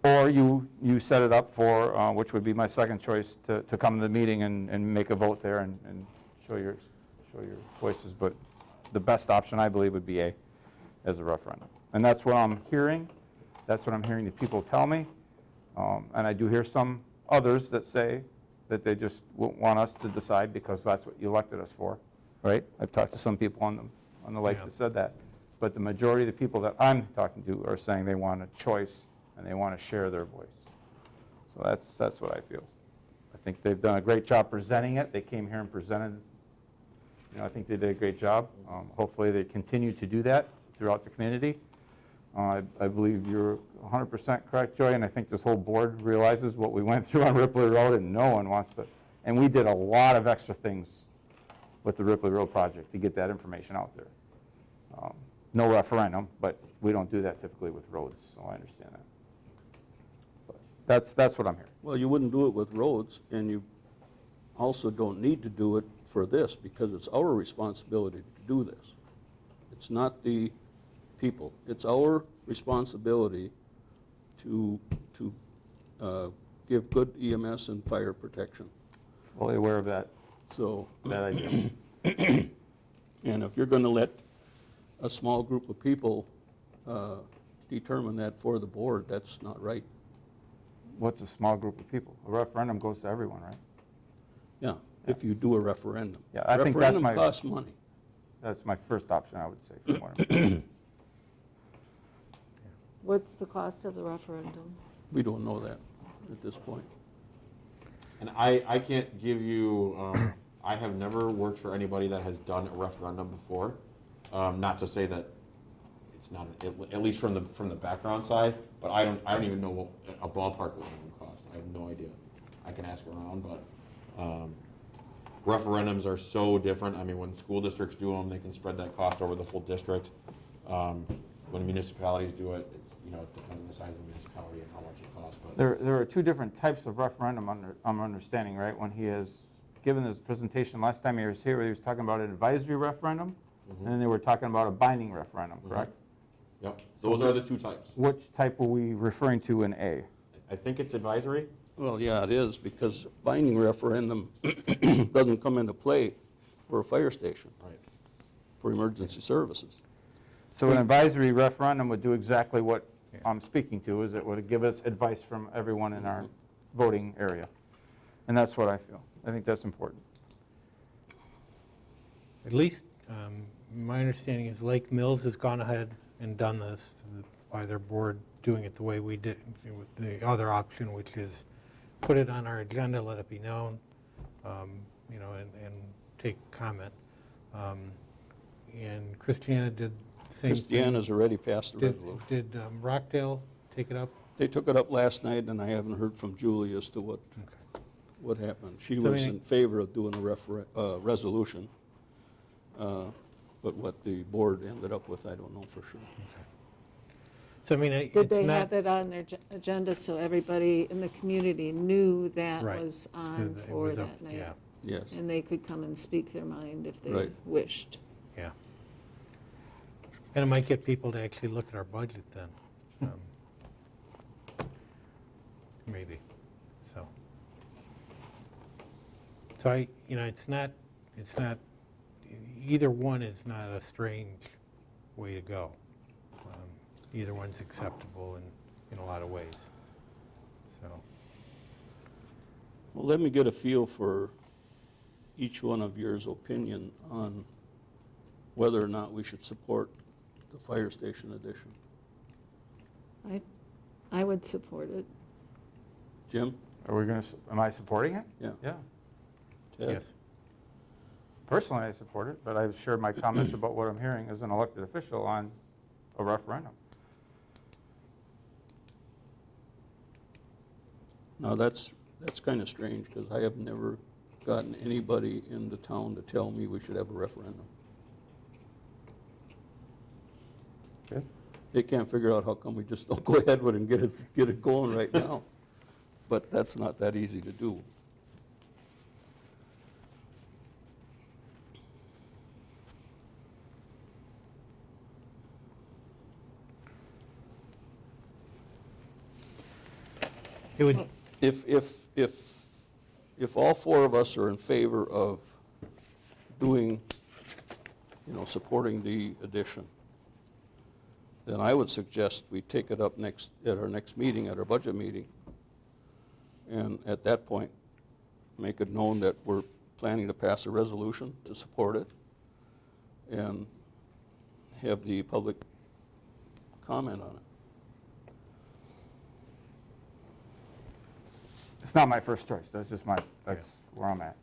Yeah. Or you set it up for, which would be my second choice, to come to the meeting and make a vote there and show your voices. But the best option, I believe, would be A, as a referendum. And that's what I'm hearing. That's what I'm hearing the people tell me. And I do hear some others that say that they just want us to decide because that's what you elected us for, right? I've talked to some people on the lake that said that. But the majority of the people that I'm talking to are saying they want a choice and they want to share their voice. So that's what I feel. I think they've done a great job presenting it. They came here and presented. I think they did a great job. Hopefully they continue to do that throughout the community. I believe you're 100% correct, Joy, and I think this whole board realizes what we went through on Ripley Road, and no one wants to. And we did a lot of extra things with the Ripley Road project to get that information out there. No referendum, but we don't do that typically with roads, so I understand that. But that's what I'm hearing. Well, you wouldn't do it with roads, and also don't need to do it for this, because it's our responsibility to do this. It's not the people. It's our responsibility to give good EMS and fire protection. Fully aware of that, So, that idea. and if you're going to let a small group of people determine that for the board, that's not right. What's a small group of people? A referendum goes to everyone, right? Yeah, if you do a referendum. Yeah, I think that's my- Referendum costs money. That's my first option, I would say, from what I'm. What's the cost of the referendum? We don't know that at this point. And I can't give you, I have never worked for anybody that has done a referendum before. Not to say that it's not, at least from the background side, but I don't even know what a ballpark would cost. I have no idea. I can ask around, but referendums are so different. I mean, when school districts do them, they can spread that cost over the full district. When municipalities do it, it's, it depends on the size of the municipality and how much it costs. But There are two different types of referendum I'm understanding, right? When he has given his presentation last time he was here, he was talking about an advisory referendum, and then they were talking about a binding referendum, correct? Yep, those are the two types. Which type are we referring to in A? I think it's advisory. Well, yeah, it is, because binding referendum doesn't come into play for a fire station, Right. for emergency services. So an advisory referendum would do exactly what I'm speaking to, is it would give us advice from everyone in our voting area. And that's what I feel. I think that's important. At least, my understanding is Lake Mills has gone ahead and done this by their board, doing it the way we did with the other option, which is put it on our agenda, let it be known, and take comment. And Christiana did the same thing. Christiana's already passed the resolution. Did Rockdale take it up? They took it up last night, and I haven't heard from Julie as to what happened. She So, I was mean- in favor of doing a resolution, but what the board ended up with, I don't know for sure. So, I mean, Did it's they not, have it on their agenda so everybody in the community knew that Right. was it on for was up- that night? yeah, Yes. And they could come and speak their mind if they Right. wished. yeah. And it might get people to actually look at our budget then. Maybe, so. So it's not, either one is not a strange way to go. Either one's acceptable in a lot of ways, so. Well, let me get a feel for each one of yours opinion on whether or not we should support the fire station addition. I would support it. Jim? Are we going to, am I supporting it? Yeah. Yeah. Ted? Yes. Personally, I support it, but I've shared my comments about what I'm hearing as an elected official on a referendum. Now, that's kind of strange, because I have never gotten anybody in the town to tell me we should have a referendum. Good. They can't figure out how come we just don't go ahead with it and get it going right now. But that's not that easy to do. It would, If all four of us are in favor of doing, supporting the addition, then I would suggest we take it up at our next meeting, at our budget meeting. And at that point, make it known that we're planning to pass a resolution to support it, and have the public comment on it. It's not my first choice. That's just that's where I'm at.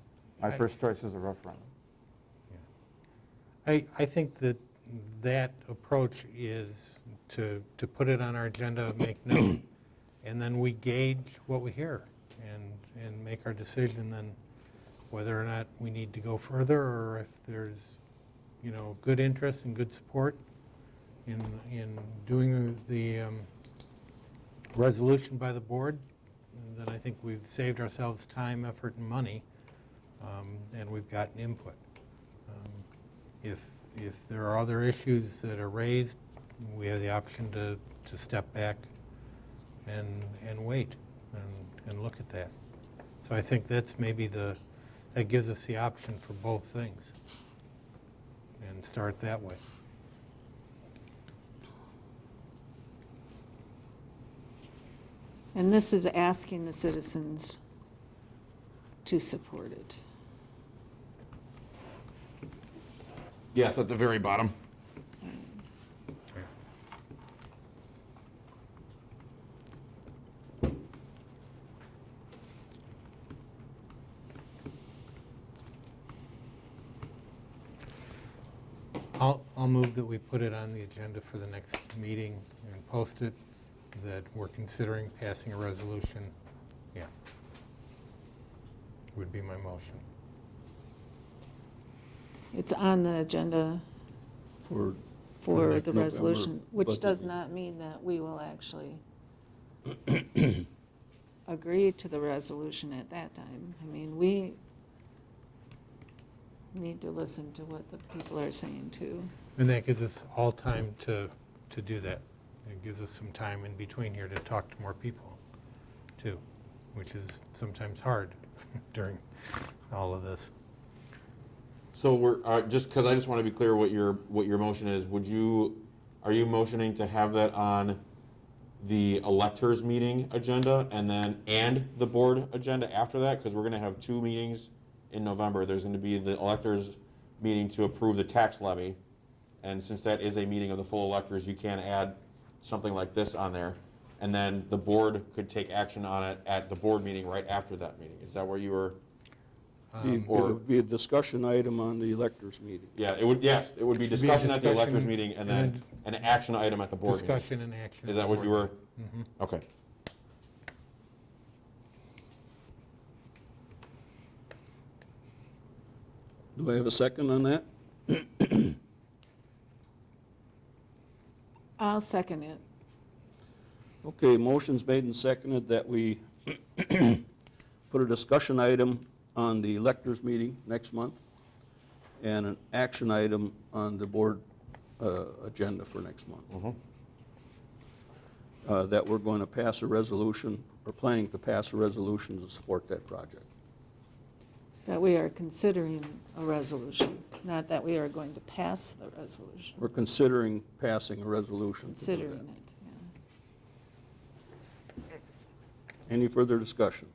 My I- first choice is a referendum. I think that approach is to put it on our agenda, make note, and then we gauge what we hear and make our decision then whether or not we need to go further, or if there's, good interest and good support in doing the resolution by the board, then I think we've saved ourselves time, effort, and money and we've gotten input. If there are other issues that are raised, we have the option to step back and wait and look at that. So I think that's maybe that gives us the option for both things and start that way. And this is asking the citizens to support it. Yes, at the very bottom. I'll move that we put it on the agenda for the next meeting and post it, that we're considering passing a resolution. Yeah. Would be my motion. It's on the agenda For for next the November resolution, which budget does meeting. not mean that we will actually agree to the resolution at that time. I mean, we need to listen to what the people are saying too. And that gives us all time to do that. It gives us some time in between here to talk to more people too, which is sometimes hard during all of this. So we're, just, because I just want to be clear what your motion is, are you motioning to have that on the electors meeting agenda and the board agenda after that? Because we're going to have 2 meetings in November. There's going to be the electors meeting to approve the tax levy. And since that is a meeting of the full electors, you can add something like this on there. And then the board could take action on it at the board meeting right after that meeting. Is that where you were? It would be a discussion item on the electors meeting. Yeah, it would, yes, it would be discussion at the electors discussion meeting and then an action item at the board meeting. Discussion and action. Is that what you were? Mhm. Okay. Do I have a second on that? I'll second it. Okay, motion's made and seconded that we put a discussion item on the electors meeting next month and an action item on the board agenda for next month. That we're going to pass a resolution, or planning to pass a resolution to support that project. That we are considering a resolution, not that we are going to pass the resolution. We're considering passing a resolution to do Considering that. it, yeah. Any further discussion?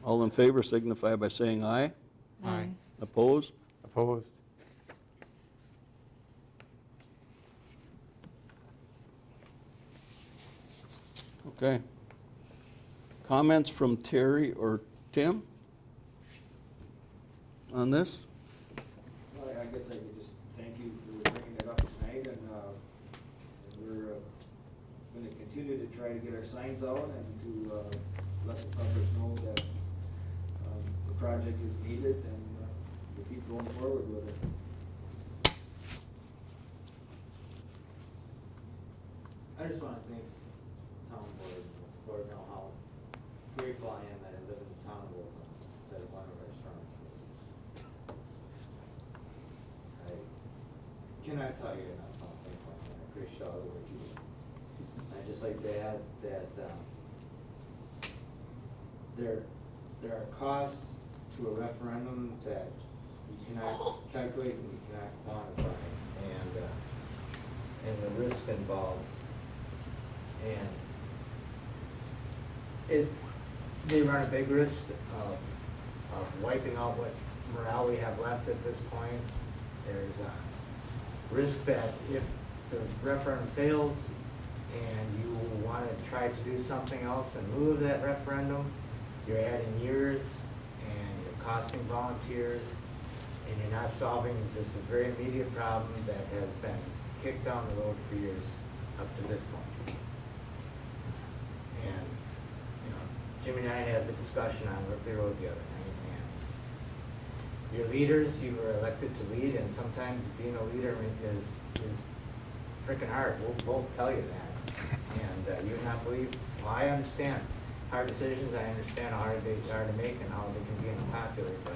All in favor signify by saying aye. Aye. Opposed? Opposed? Okay. Comments from Terry or Tim on this? Well, I guess I could just thank you for bringing that up tonight, and we're going to continue to try to get our signs out and to let the public know that the project is needed, and we'll keep going forward with it. I just want to thank town board for know how grateful I am that I live in the town of Oakland instead of one of our surrounding communities. I cannot tell you enough how thankful I am. I appreciate all the work you do. I'd just like to add that there are costs to a referendum that you cannot calculate and you cannot quantify, and the risk involved. And they run a big risk of wiping out what morale we have left at this point. There's a risk that if the referendum fails and you want to try to do something else in lieu of that referendum, you're adding years and you're costing volunteers and you're not solving this very immediate problem that has been kicked down the road for years up to this point. And, you know, Jimmy and I had the discussion on Ripley Road the other night, and your leaders, you were elected to lead, and sometimes being a leader is freaking hard. We'll both tell you that. And you would not believe, well, I understand. hard decisions. I understand how hard they are to make and how they can be unpopular, but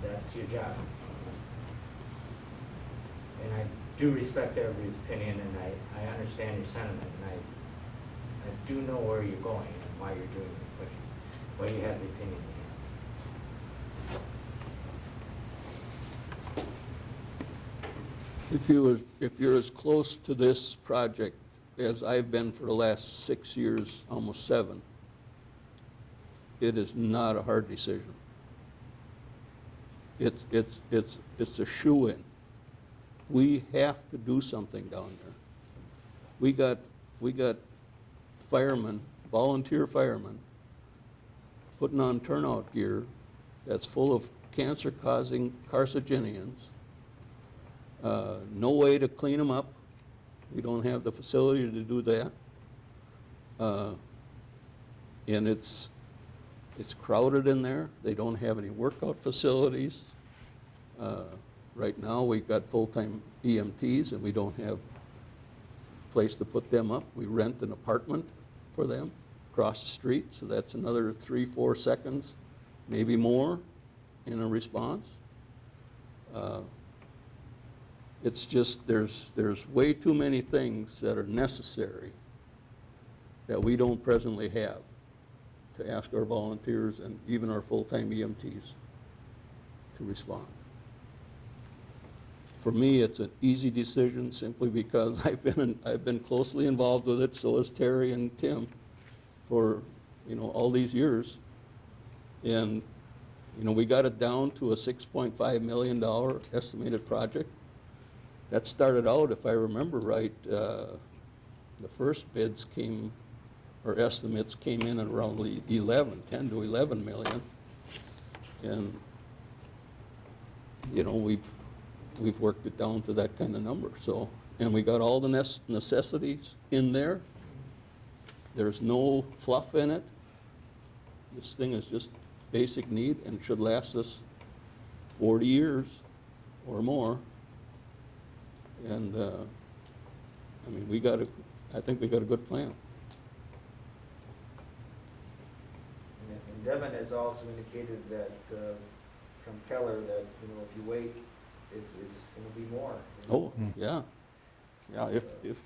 that's your job. And I do respect everybody's opinion, and I understand your sentiment, and I do know where you're going and why you're doing it, why you have the opinion you have. If you're as close to this project as I've been for the last 6 years, almost 7, it is not a hard decision. It's a shoo-in. We have to do something down there. We got firemen, volunteer firemen, putting on turnout gear that's full of cancer-causing carcinogens. No way to clean them up. We don't have the facility to do that. And it's crowded in there. They don't have any workout facilities. Right now, we've got full-time EMTs, and we don't have a place to put them up. We rent an apartment for them across the street, so that's another 3-4 seconds, maybe more, in a response. It's just, there's way too many things that are necessary that we don't presently have to ask our volunteers and even our full-time EMTs to respond. For me, it's an easy decision simply because I've been closely involved with it, so is Terry and Tim, for, all these years. And, we got it down to a $6.5 million estimated project. That started out, if I remember right, the first bids came, or estimates came in at around 10 to 11 million. And, we've worked it down to that kind of number. So, and we got all the necessities in there. There's no fluff in it. This thing is just basic need and should last us 40 years or more. And, I think we got a good plan. And Devin has also indicated that, from Keller, that, if you wait, it's gonna be more. Oh, yeah. Yeah, if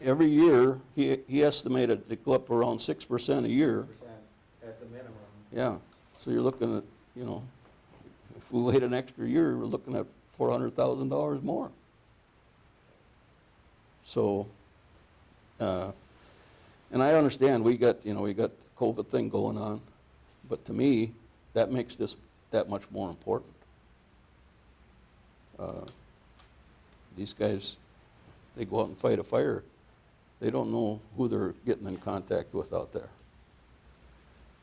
every year, he estimated to go up around 6% a year. 6% at the minimum. Yeah, so you're looking at, if we wait an extra year, we're looking at $400,000 more. So, and I understand we got the COVID thing going on, but to me, that makes this that much more important. These guys, they go out and fight a fire. They don't know who they're getting in contact with out there.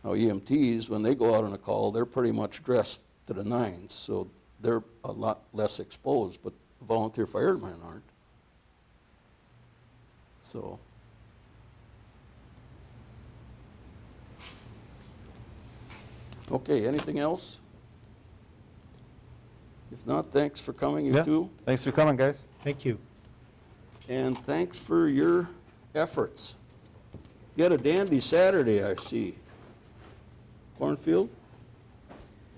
Now, EMTs, when they go out on a call, they're pretty much dressed to the nines, so they're a lot less exposed, but volunteer firemen aren't. So, okay, anything else? If not, thanks for coming, you two. Thanks for coming, guys. Thank you. And thanks for your efforts. You had a dandy Saturday, I see. Cornfield?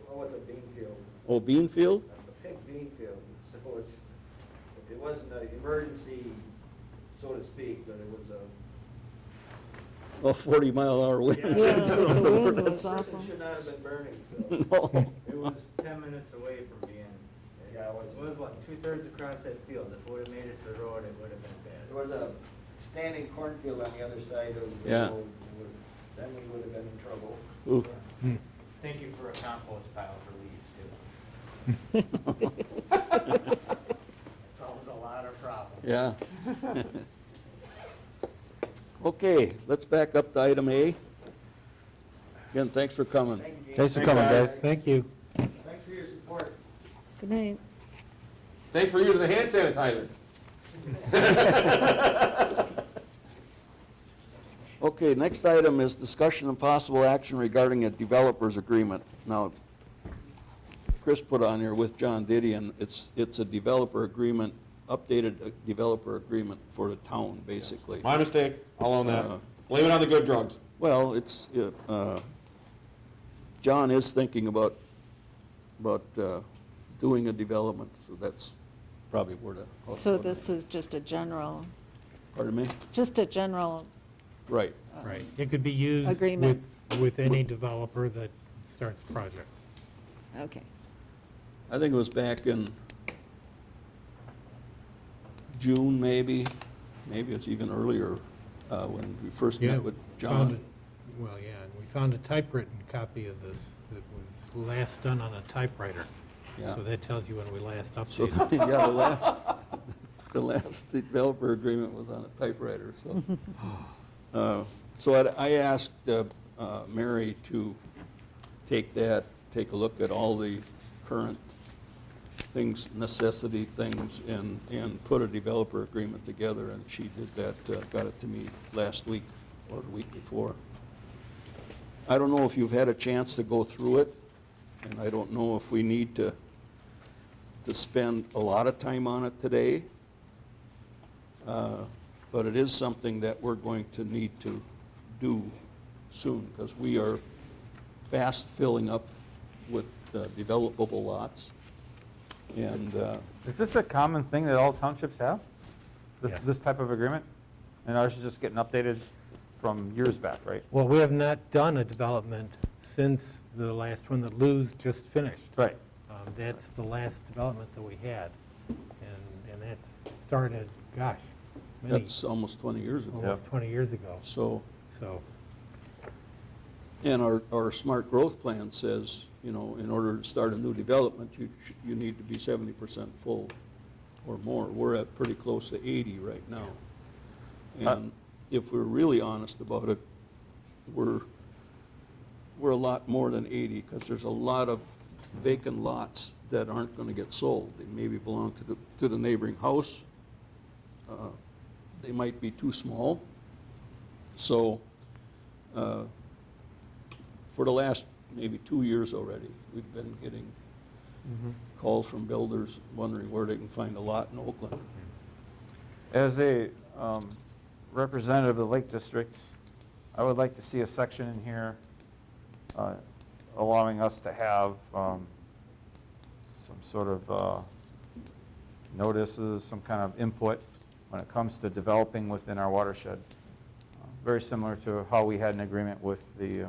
Oh, it's a bean field. Oh, bean field? A big bean field. So it wasn't an emergency, so to speak, but it was a. Oh, 40-mile-an-hour winds. Yeah, the wind was It awful. should not have been burning, so. No. It was 10 minutes away from being, yeah, it was what, 2/3 across that field. If it would have made it to the road, it would have been bad. There was a standing cornfield on the other side of the Yeah. road. Then we would have been in trouble. Ooh. Thank you for a compost pile for leaves, too. It solves a lot of problems. Yeah. Okay, let's back up to item A. Again, thanks for coming. Thank you, James. Thanks for coming, guys. Thank you. Thanks for your support. Good night. Thanks for using the hand sanitizer. Okay, next item is discussion and possible action regarding a developer's agreement. Now, Chris put on here with John Didion, it's a developer agreement, updated developer agreement for the town, basically. My mistake, I'll own that. Blame it on the good drugs. Well, John is thinking about doing a development, so that's probably where to. So this is just a general, Pardon me? just a general, Right. Right. It could be used Agreement. with any developer that starts a project. okay. I think it was back in June, maybe it's even earlier, when we first Yeah, met with found John. it- Well, yeah, and we found a typewritten copy of this that was last done on a typewriter. Yeah. So that tells you when we last So, updated. yeah, the last developer agreement was on a typewriter, so. So I asked Mary to take a look at all the current things, necessity things, and put a developer agreement together, and she did that, got it to me last week or the week before. I don't know if you've had a chance to go through it, and I don't know if we need to spend a lot of time on it today, but it is something that we're going to need to do soon, because we are fast filling up with developable lots. And Is this a common thing that all townships have? Yes. This type of agreement? And ours is just getting updated from years back, right? Well, we have not done a development since the last one that Lou's just finished. Right. That's the last development that we had. And that's started, gosh, many, that's almost 20 years ago. almost 20 years ago. So, So, and our smart growth plan says, in order to start a new development, you need to be 70% full or more. We're at pretty close to 80 right now. And if we're really honest about it, we're a lot more than 80, because there's a lot of vacant lots that aren't going to get sold. They maybe belong to the neighboring house. They might be too small. So for the last maybe 2 years already, we've been getting calls from builders wondering where they can find a lot in Oakland. As a representative of the Lake District, I would like to see a section in here allowing us to have some sort of notices, some kind of input when it comes to developing within our watershed. Very similar to how we had an agreement with the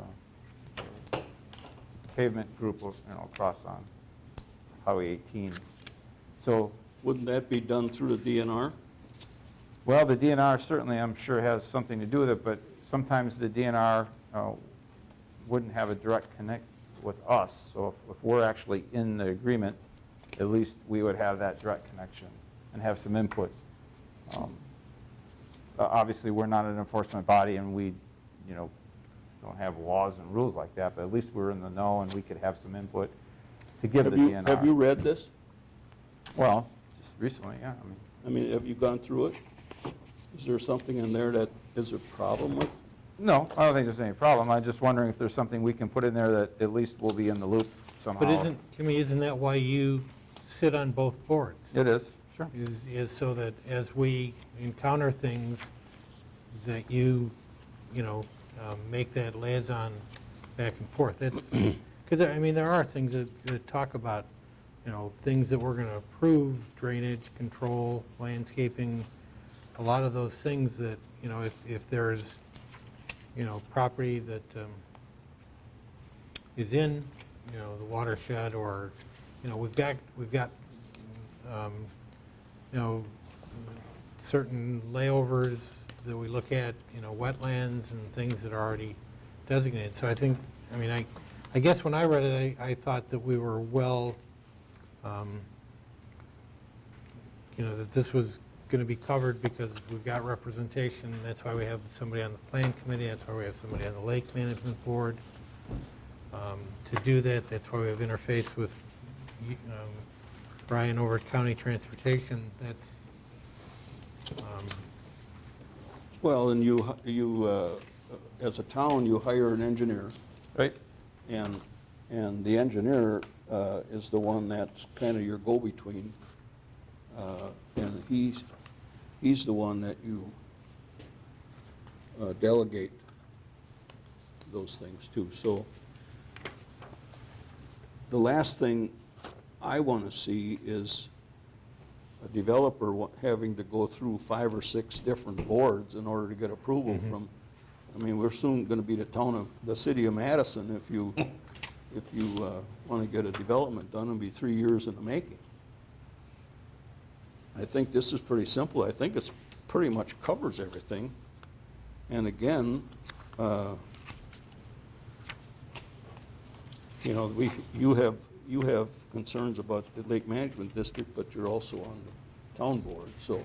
pavement group, across on Highway 18. So, Wouldn't that be done through the DNR? well, the DNR certainly, I'm sure, has something to do with it, but sometimes the DNR wouldn't have a direct connect with us. So if we're actually in the agreement, at least we would have that direct connection and have some input. Obviously, we're not an enforcement body, and we, don't have laws and rules like that, but at least we're in the know, and we could have some input to give the DNR. Have you read this? Well, just recently, yeah. I mean, have you gone through it? Is there something in there that is a problem with? No, I don't think there's any problem. I'm just wondering if there's something we can put in there that at least we'll be in the loop somehow. but isn't that why you sit on both boards? It is, sure. Is so that as we encounter things, that you make that liaison back and forth. Because, there are things that talk about, things that we're going to approve, drainage, control, landscaping, a lot of those things that, if there's, property that is in, the watershed, or, we've got certain layovers that we look at, wetlands and things that are already designated. So I guess when I read it, I thought that we were well, that this was going to be covered because we've got representation. That's why we have somebody on the plan committee. That's why we have somebody on the lake management board to do that. That's why we have interface with Brian over at County Transportation. That's Well, and you as a town, you hire an engineer, Right? and the engineer is the one that's kind of your go-between. And he's the one that you delegate those things too. So the last thing I want to see is a developer having to go through 5 or 6 different boards in order to get approval from, I mean, we're soon going to be the city of Madison if you want to get a development done. It'll be 3 years in the making. I think this is pretty simple. I think it's pretty much covers everything. And again, you know, you have concerns about the Lake Management District, but you're also on the town board, so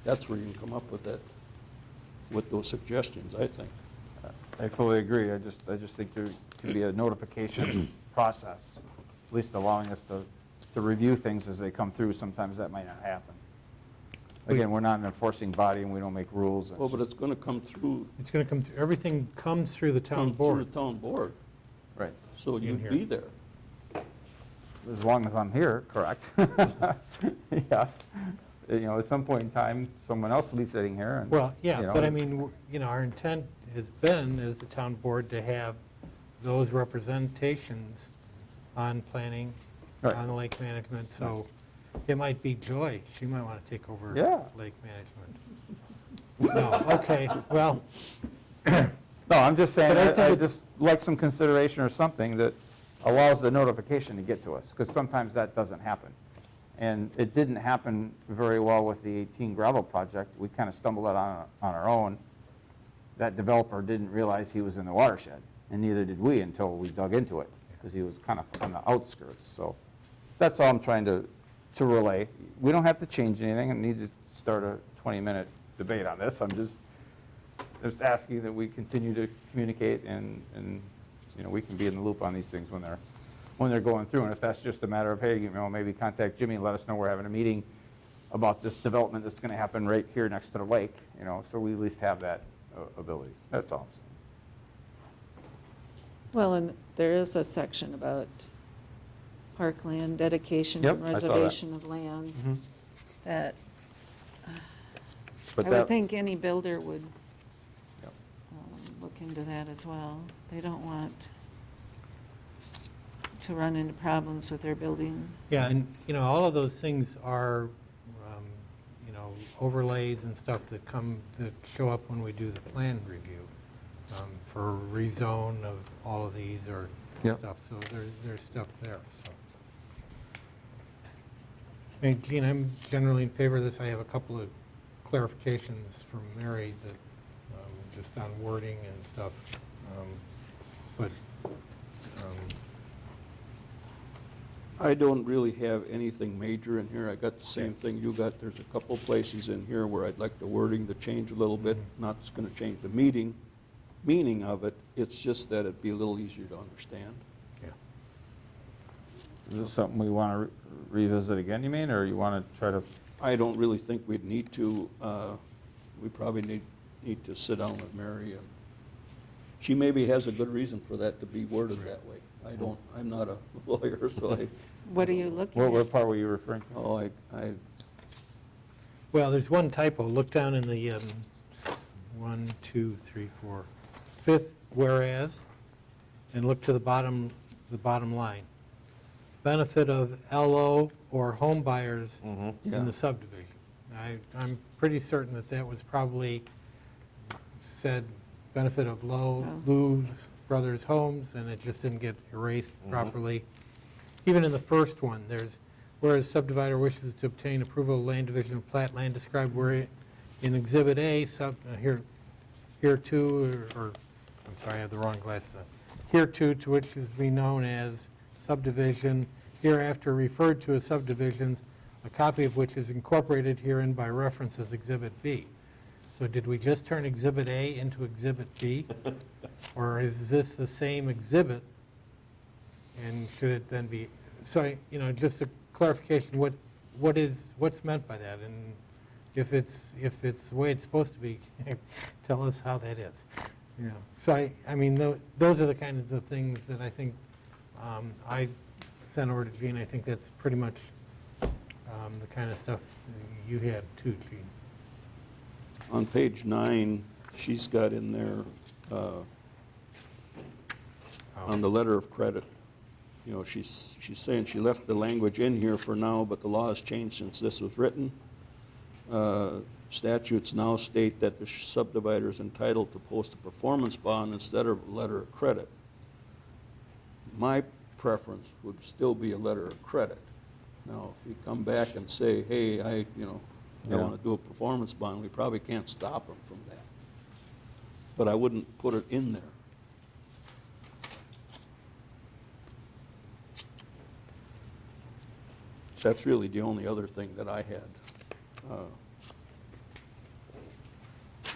that's where you can come up with that, with those suggestions, I think. I fully agree. I just think there can be a notification process, at least allowing us to review things as they come through. Sometimes that might not happen. Again, we're not an enforcing body and we don't make rules. Well, but it's going to come through, It's going to come, everything comes through the town board. the town board, Right. so you'd here. be there. As long as I'm here, correct? Yes. You know, at some point in time, someone else will be sitting here and. Well, yeah, you know, but I mean, you know, our intent has been, as the town board, to have those representations on planning, Right. on the lake management, so it might be Joy, she might want to take over Yeah. lake management. No, okay, well, No, I'm just saying, But I think I it's- just like some consideration or something that allows the notification to get to us, because sometimes that doesn't happen. And it didn't happen very well with the 18 gravel project. We kind of stumbled it on our own. That developer didn't realize he was in the watershed, and neither did we until we dug into it, because he was kind of on the outskirts. So that's all I'm trying to relay. We don't have to change anything and need to start a 20-minute debate on this. I'm just asking that we continue to communicate and you know, we can be in the loop on these things when they're going through. And if that's just a matter of, hey, you know, maybe contact Jimmy and let us know we're having a meeting about this development that's going to happen right here next to the lake, you know, so we at least have that ability. That's all I'm saying. Well, and there is a section about parkland dedication Yep, and I saw that. reservation of lands Mhm. that But I that- would think any builder would Yep. look into that as well. They don't want to run into problems with their building. yeah, and, you know, all of those things are, you know, overlays and stuff that show up when we do the plan review for rezone of all of these or Yep. stuff, so there's stuff there, so. And Gene, I'm generally in favor of this. I have a couple of clarifications from Mary that, just on wording and stuff, but, I don't really have anything major in here. I got the same thing you got. There's a couple places in here where I'd like the wording to change a little bit. Not it's going to change the meaning of it. It's just that it'd be a little easier to understand. yeah. Is this something we want to revisit again, you mean, or you want to try to? I don't really think we'd need to. We probably need to sit down with Mary, and she maybe has a good reason for that to be worded that way. I'm not a lawyer, so What are you looking What at? part were you referring to? I Well, there's one typo. Look down in the 1, 2, 3, 4, fifth whereas, and look to the bottom line. Benefit of LO or home buyers Yeah. in the subdivision. I'm pretty certain that was probably said benefit of Lou's Brothers Homes, and it just didn't get erased properly. Even in the first one, there's, whereas subdivider wishes to obtain approval of land division of plat land described where in Exhibit A, here too, or, I'm sorry, I have the wrong glasses on. Here too, to which is to be known as subdivision, hereafter referred to as subdivisions, a copy of which is incorporated herein by reference as Exhibit B. So did we just turn Exhibit A into Exhibit B? Or is this the same exhibit? And should it then be, so, you know, just a clarification, what's meant by that? And if it's the way it's supposed to be, tell us how that is. You know, so I mean, those are the kinds of things that I think I sent over to Gene. I think that's pretty much the kind of stuff you had too, Gene. On page 9, she's got in there, on the letter of credit, you know, she's saying she left the language in here for now, but the law has changed since this was written. Statutes now state that the subdivider is entitled to post a performance bond instead of a letter of credit. My preference would still be a letter of credit. Now, if you come back and say, hey, I want to do a performance bond, we probably can't stop them from that. But I wouldn't put it in there. That's really the only other thing that I had.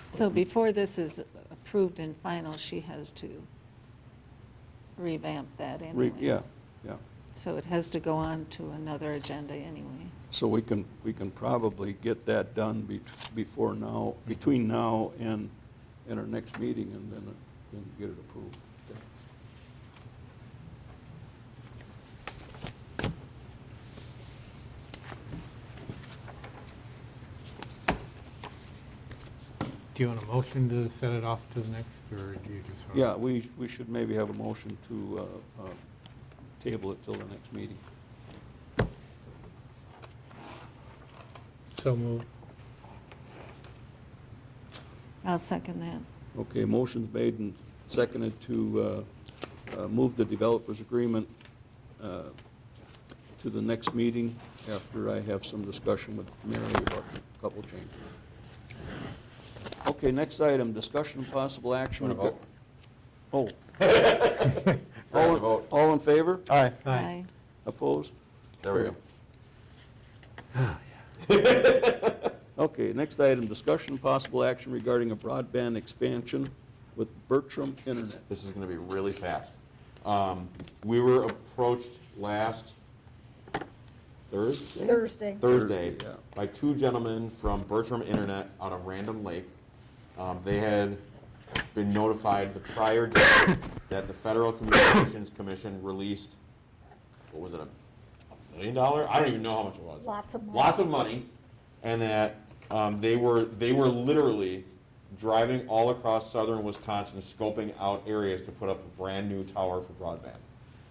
So before this is approved and final, she has to revamp that anyway. Yeah. So it has to go on to another agenda anyway. So we can probably get that done between now and our next meeting, and then get it approved. Do you want a motion to set it off to the next, or do you just? Yeah, we should maybe have a motion to table it till the next meeting. So moved. I'll second that. Okay, motion's made and seconded to move the developers agreement to the next meeting after I have some discussion with Mary about a couple changes. Okay, next item, discussion of possible action. Want to vote? Oh. Ready to vote. All in favor? Aye. Aye. Opposed? There we go. Okay, next item, discussion of possible action regarding a broadband expansion with Bertram Internet. This is going to be really fast. We were approached last Thursday Thursday, yeah. by two gentlemen from Bertram Internet out of Random Lake. They had been notified the prior day that the Federal Communications Commission released, what was it, $1 million? I don't even know how much it was. Lots of money. Lots of money, and that they were literally driving all across southern Wisconsin, scoping out areas to put up a brand-new tower for broadband.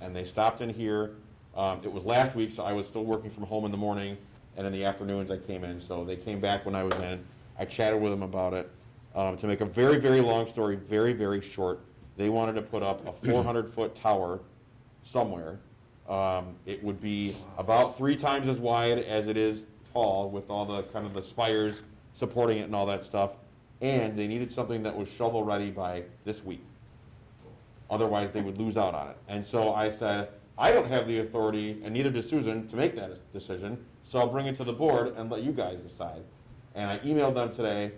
And they stopped in here. It was last week, so I was still working from home in the morning, and in the afternoons I came in. So they came back when I was in. I chatted with them about it. To make a very, very long story very, very short, they wanted to put up a 400-foot tower somewhere. It would be about 3 times as wide as it is tall, with all the kind of the spires supporting it and all that stuff. And they needed something that was shovel-ready by this week. Otherwise, they would lose out on it. And so I said, I don't have the authority, and neither does Susan, to make that decision, so I'll bring it to the board and let you guys decide. And I emailed them today,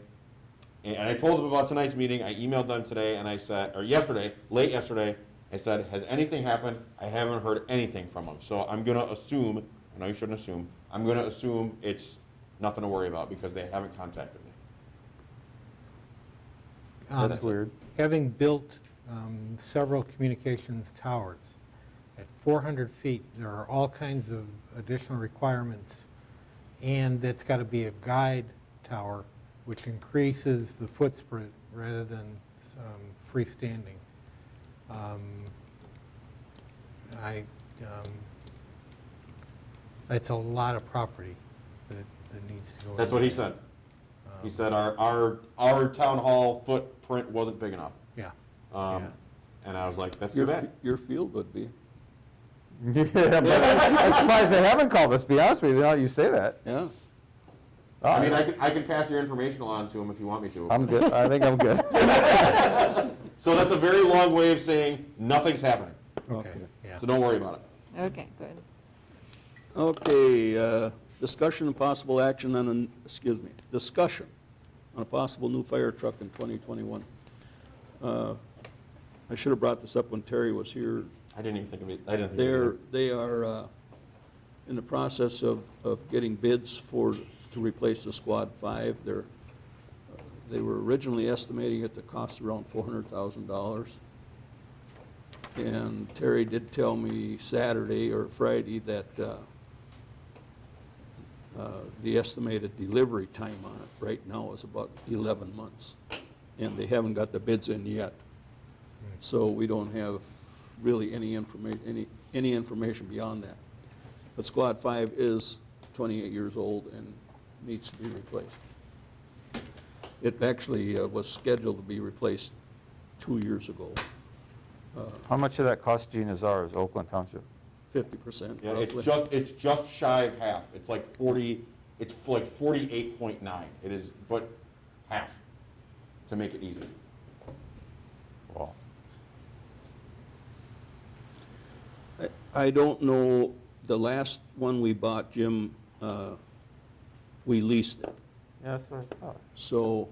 and I told them about tonight's meeting. I emailed them today, and I said, or yesterday, late yesterday, I said, has anything happened? I haven't heard anything from them. So I'm going to assume, I know you shouldn't assume, I'm going to assume it's nothing to worry about because they haven't contacted me. That's weird. Having built several communications towers, at 400 feet, there are all kinds of additional requirements, and it's got to be a guide tower, which increases the footprint rather than freestanding. It's a lot of property that needs to go. That's what he said. He said our town hall footprint wasn't big enough. Yeah. And I was like, that's too bad. Your field would be. Yeah, but I'm surprised they haven't called us, to be honest with you, now you say that. Yeah. I mean, I can pass your information along to him if you want me to. I'm good, I think I'm good. So that's a very long way of saying nothing's happening. Okay, yeah. So don't worry about it. Okay, good. Okay, discussion and possible action discussion on a possible new fire truck in 2021. I should have brought this up when Terry was here. I didn't even think of it. I didn't think of it. They are in the process of getting bids to replace the Squad 5. They were originally estimating it to cost around $400,000. And Terry did tell me Saturday or Friday that the estimated delivery time on it right now is about 11 months. and they haven't got the bids in yet. So we don't have really any information beyond that. But Squad 5 is 28 years old and needs to be replaced. It actually was scheduled to be replaced 2 years ago, How much of that cost, Gene, is ours, Oakland Township? 50% Yeah, roughly. it's just shy of half. It's like 40, it's like 48.9. It is, but half, to make it easy. Well, I don't know, the last one we bought, Jim, we leased it. yeah, that's what I thought. So,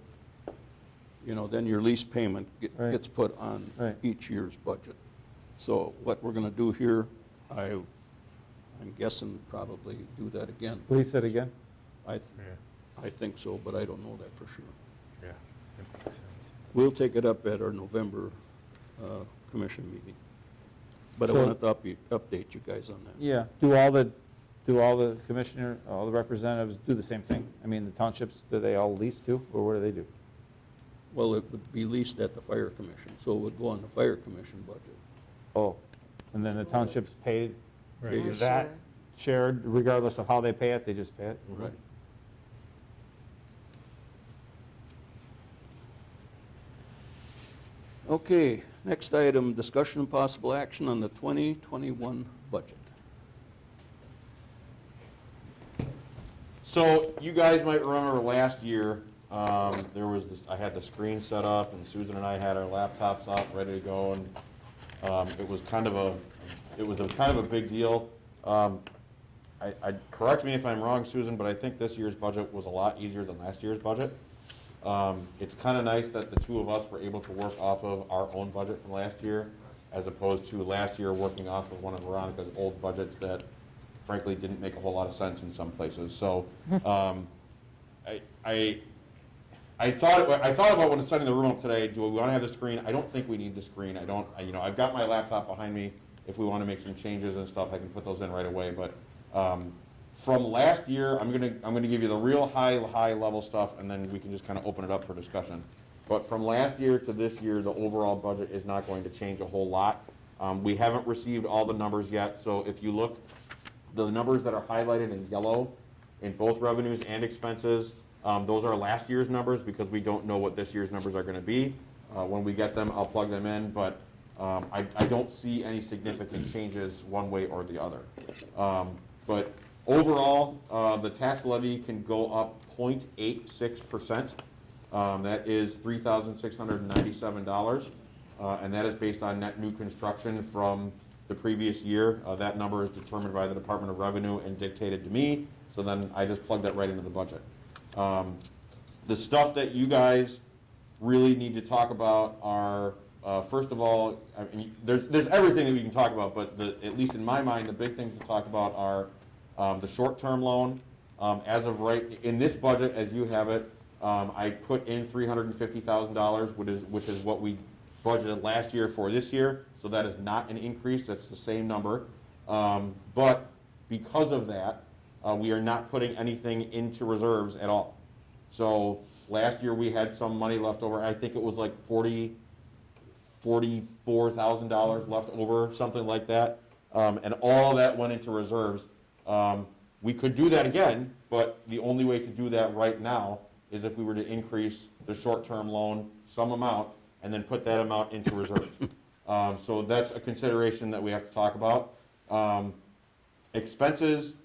then your lease payment Right. gets put on Right. each year's budget. So what we're gonna do here, I'm guessing probably do that again. Please say it again. I think so, but I don't know that for sure. Yeah, that makes sense. We'll take it up at our November commission meeting. But I So- wanted to update you guys on that. Yeah, do all the commissioner, all the representatives do the same thing? I mean, the townships, do they all lease too, or what do they do? Well, it would be leased at the fire commission, so it would go on the fire commission budget. Oh, and then the townships pay Right. that shared regardless of how they pay it, they just pay it? Right. Okay, next item, discussion and possible action on the 2021 budget. So you guys might remember last year, there was this, I had the screen set up and Susan and I had our laptops up, ready to go, and it was kind of a big deal. Correct me if I'm wrong, Susan, but I think this year's budget was a lot easier than last year's budget. It's kind of nice that the two of us were able to work off of our own budget from last year, as opposed to last year working off of one of Veronica's old budgets that frankly didn't make a whole lot of sense in some places. So I thought about when setting the room up today, do we want to have the screen? I don't think we need the screen. I've got my laptop behind me. If we want to make some changes and stuff, I can put those in right away. But from last year, I'm gonna give you the real high level stuff, and then we can just kind of open it up for discussion. But from last year to this year, the overall budget is not going to change a whole lot. We haven't received all the numbers yet, so if you look, the numbers that are highlighted in yellow in both revenues and expenses, those are last year's numbers because we don't know what this year's numbers are gonna be. When we get them, I'll plug them in, but I don't see any significant changes one way or the other. But overall, the tax levy can go up 0.86%. That is $3,697, and that is based on net new construction from the previous year. That number is determined by the Department of Revenue and dictated to me, so then I just plug that right into the budget. The stuff that you guys really need to talk about are, first of all, I mean, there's everything that we can talk about, but at least in my mind, the big things to talk about are the short-term loan. As of right, in this budget, as you have it, I put in $350,000, which is what we budgeted last year for this year, so that is not an increase, that's the same number. But because of that, we are not putting anything into reserves at all. So last year we had some money left over, I think it was like $44,000 left over, something like that. And all of that went into reserves. We could do that again, but the only way to do that right now is if we were to increase the short-term loan some amount and then put that amount into reserves. So that's a consideration that we have to talk about. Expenses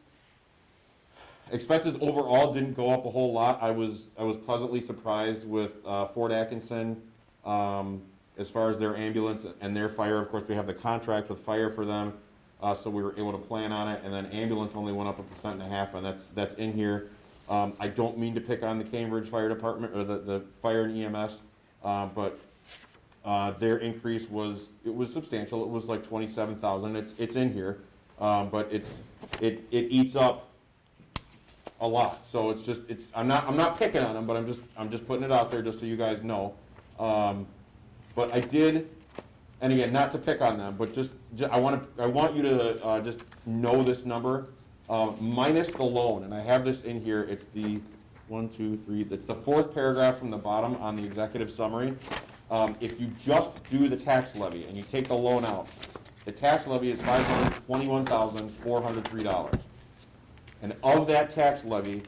overall didn't go up a whole lot. I was pleasantly surprised with Fort Atkinson as far as their ambulance and their fire. Of course, we have the contract with fire for them, so we were able to plan on it. And then ambulance only went up 1.5%, and that's in here. I don't mean to pick on the Cambridge Fire Department or the fire and EMS, but their increase was substantial. It was like $27,000. It's in here, but it eats up a lot. So I'm not picking on them, but I'm just putting it out there just so you guys know. But I did, and again, not to pick on them, but I want you to just know this number minus the loan, and I have this in here. It's one, two, three, that's the fourth paragraph from the bottom on the executive summary. If you just do the tax levy and you take the loan out, the tax levy is $521,403. And of that tax levy,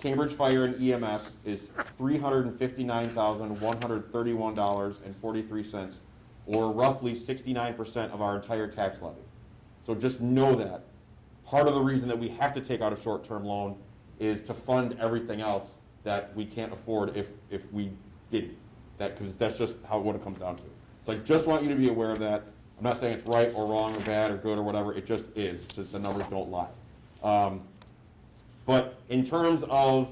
Cambridge Fire and EMS is $359,131.43, or roughly 69% of our entire tax levy. So just know that. Part of the reason that we have to take out a short-term loan is to fund everything else that we can't afford if we didn't. Because that's just what it comes down to. So I just want you to be aware of that. I'm not saying it's right or wrong or bad or good or whatever, it just is. It's just the numbers don't lie. But in terms of,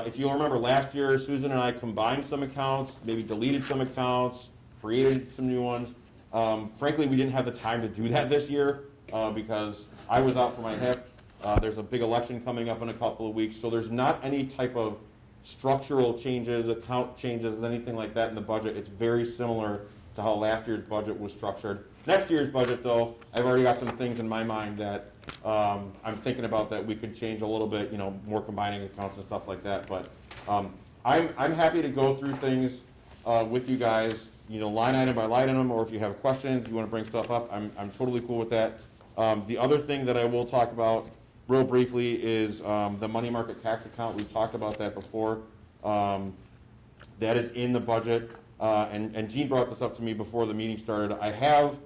if you'll remember last year, Susan and I combined some accounts, maybe deleted some accounts, created some new ones. Frankly, we didn't have the time to do that this year because I was out for my hip. There's a big election coming up in a couple of weeks, so there's not any type of structural changes, account changes, anything like that in the budget. It's very similar to how last year's budget was structured. Next year's budget, though, I've already got some things in my mind that I'm thinking about that we could change a little bit, you know, more combining accounts and stuff like that. But I'm happy to go through things with you guys, you know, line item by line item, or if you have questions, you want to bring stuff up, I'm totally cool with that. The other thing that I will talk about real briefly is the money market tax account. We've talked about that before. That is in the budget, and Gene brought this up to me before the meeting started. I have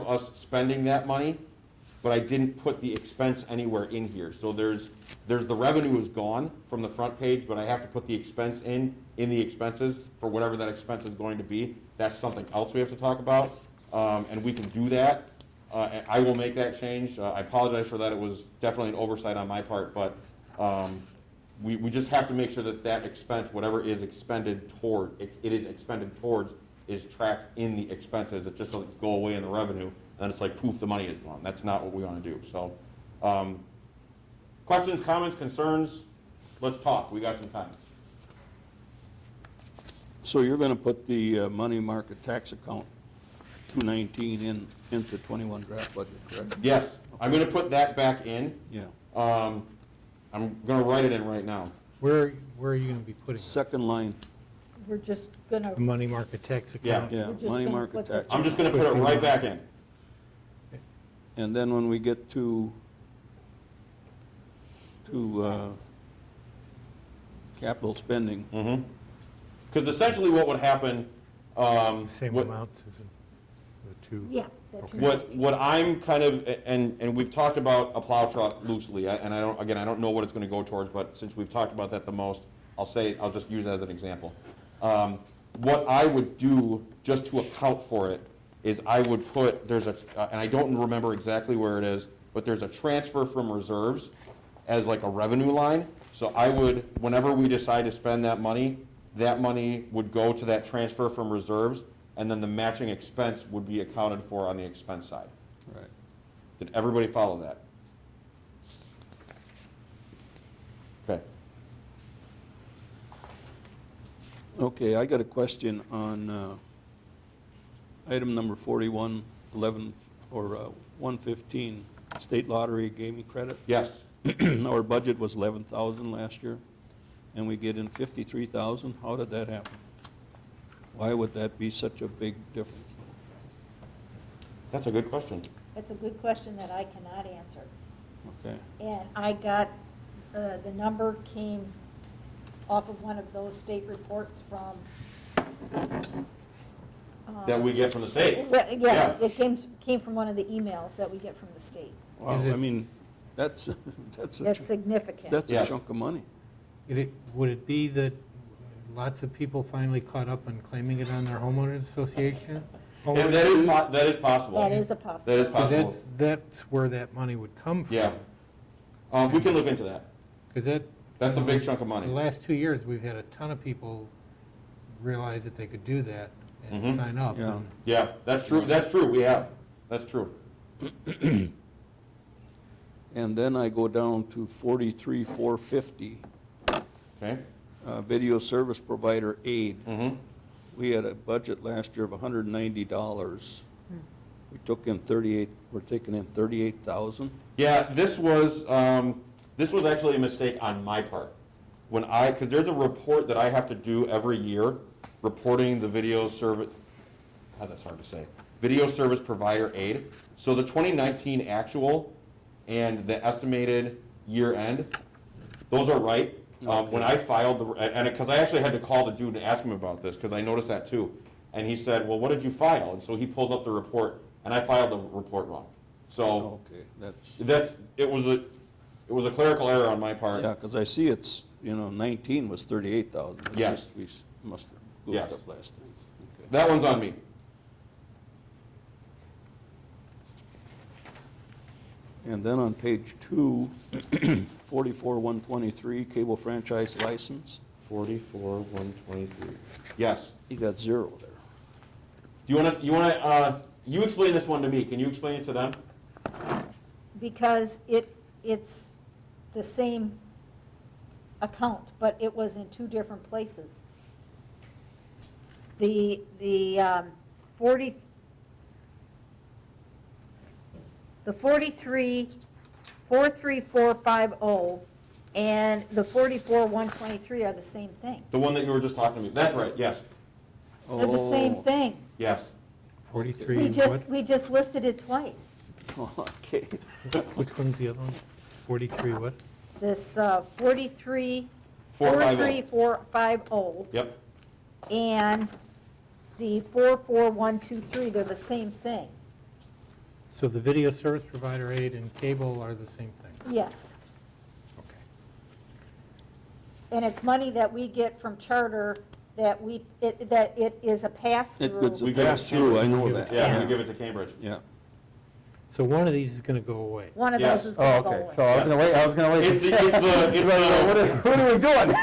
us spending that money, but I didn't put the expense anywhere in here. So there's the revenue is gone from the front page, but I have to put the expense in the expenses for whatever that expense is going to be. That's something else we have to talk about, and we can do that. I will make that change. I apologize for that. It was definitely an oversight on my part, but we just have to make sure that that expense, whatever is expended toward, it is expended towards, is tracked in the expenses. It just doesn't go away in the revenue, and it's like, poof, the money is gone. That's not what we want to do. So, questions, comments, concerns? Let's talk. We got some time. So you're going to put the money market tax account 219 into 21 draft budget, correct? Yes, I'm going to put that back in. Yeah. I'm going to write it in right now. Where are you going to be putting it? Second line, We're just gonna, The money market tax account? yeah, We're just money gonna market put the- tax. I'm just going to put it right back in. And then when we get to capital spending, Because essentially what would happen, Same what- amount, Susan? The two? yeah. that's Okay. right. what I'm kind of, and we've talked about a plow truck loosely, and I don't know what it's going to go towards, but since we've talked about that the most, I'll just use it as an example. What I would do just to account for it is I would put, and I don't remember exactly where it is, but there's a transfer from reserves as like a revenue line. So I would, whenever we decide to spend that money would go to that transfer from reserves, and then the matching expense would be accounted for on the expense side. right. Did everybody follow that? Okay. Okay, I got a question on item number 4111, or 115, state lottery gaming credit. Yes. Our budget was 11,000 last year, and we get in 53,000. How did that happen? Why would that be such a big difference? That's a good question. That's a good question that I cannot answer. Okay, And I got, the number came off of one of those state reports from. That we get from the state. Well, Yeah. yeah, it came from one of the emails that we get from the state. wow, Is it- I mean, that's, that's That's a significant. that's a chunk of money. Would it be that lots of people finally caught up on claiming it on their homeowners association? And that is possible. That is a That is possibility. Because possible. that's where that money would come from. Yeah. We can look into that. Because That's a big chunk of money. the last 2 years, we've had a ton of people realize that they could do that and Mhm. sign up. Yeah. and- Yeah, that's true. That's true. We have. That's true. And then I go down to 43,450, Okay. video service provider aid. Mm-hmm. We had a budget last year of $190. We took in we're taking in 38,000. Yeah, this was actually a mistake on my part. because there's a report that I have to do every year, reporting the video service, that's hard to say, video service provider aid. So the 2019 actual and the estimated year end, those are right. When I filed and because I actually had to call the dude and ask him about this, because I noticed that too. And he said, well, what did you file? And so he pulled up the report, and I filed the report wrong. So Okay, it was a clerical error on my part. yeah, because I see it's, 19 was 38,000. It's Yes. just we must have goofed Yes. up last time. Okay. That one's on me. And then on page 2, 44,123, cable franchise license, 44,123. Yes. you got 0 there. You explain this one to me. Can you explain it to them? Because it's the same account, but it was in 2 different places. The 4343450 and the 44123 are the same thing. The one that you were just talking to me. That's right, yes. They're the same thing. Yes. 43, what? We just listed it twice. Okay. Which one's the other one? 43 what? This 43450 Yep. and the 44123, they're the same thing. So the video service provider aid and cable are the same thing? Yes. Okay. And it's money that we get from Charter that it is a pass-through. It's a We give it to pass-through, I know Cambridge. that. Yeah, we give it to Cambridge. Yeah. So one of these is going to go away? One of Yes. those is Oh, going to go okay, away. so I was gonna wait, It's the, What are we doing?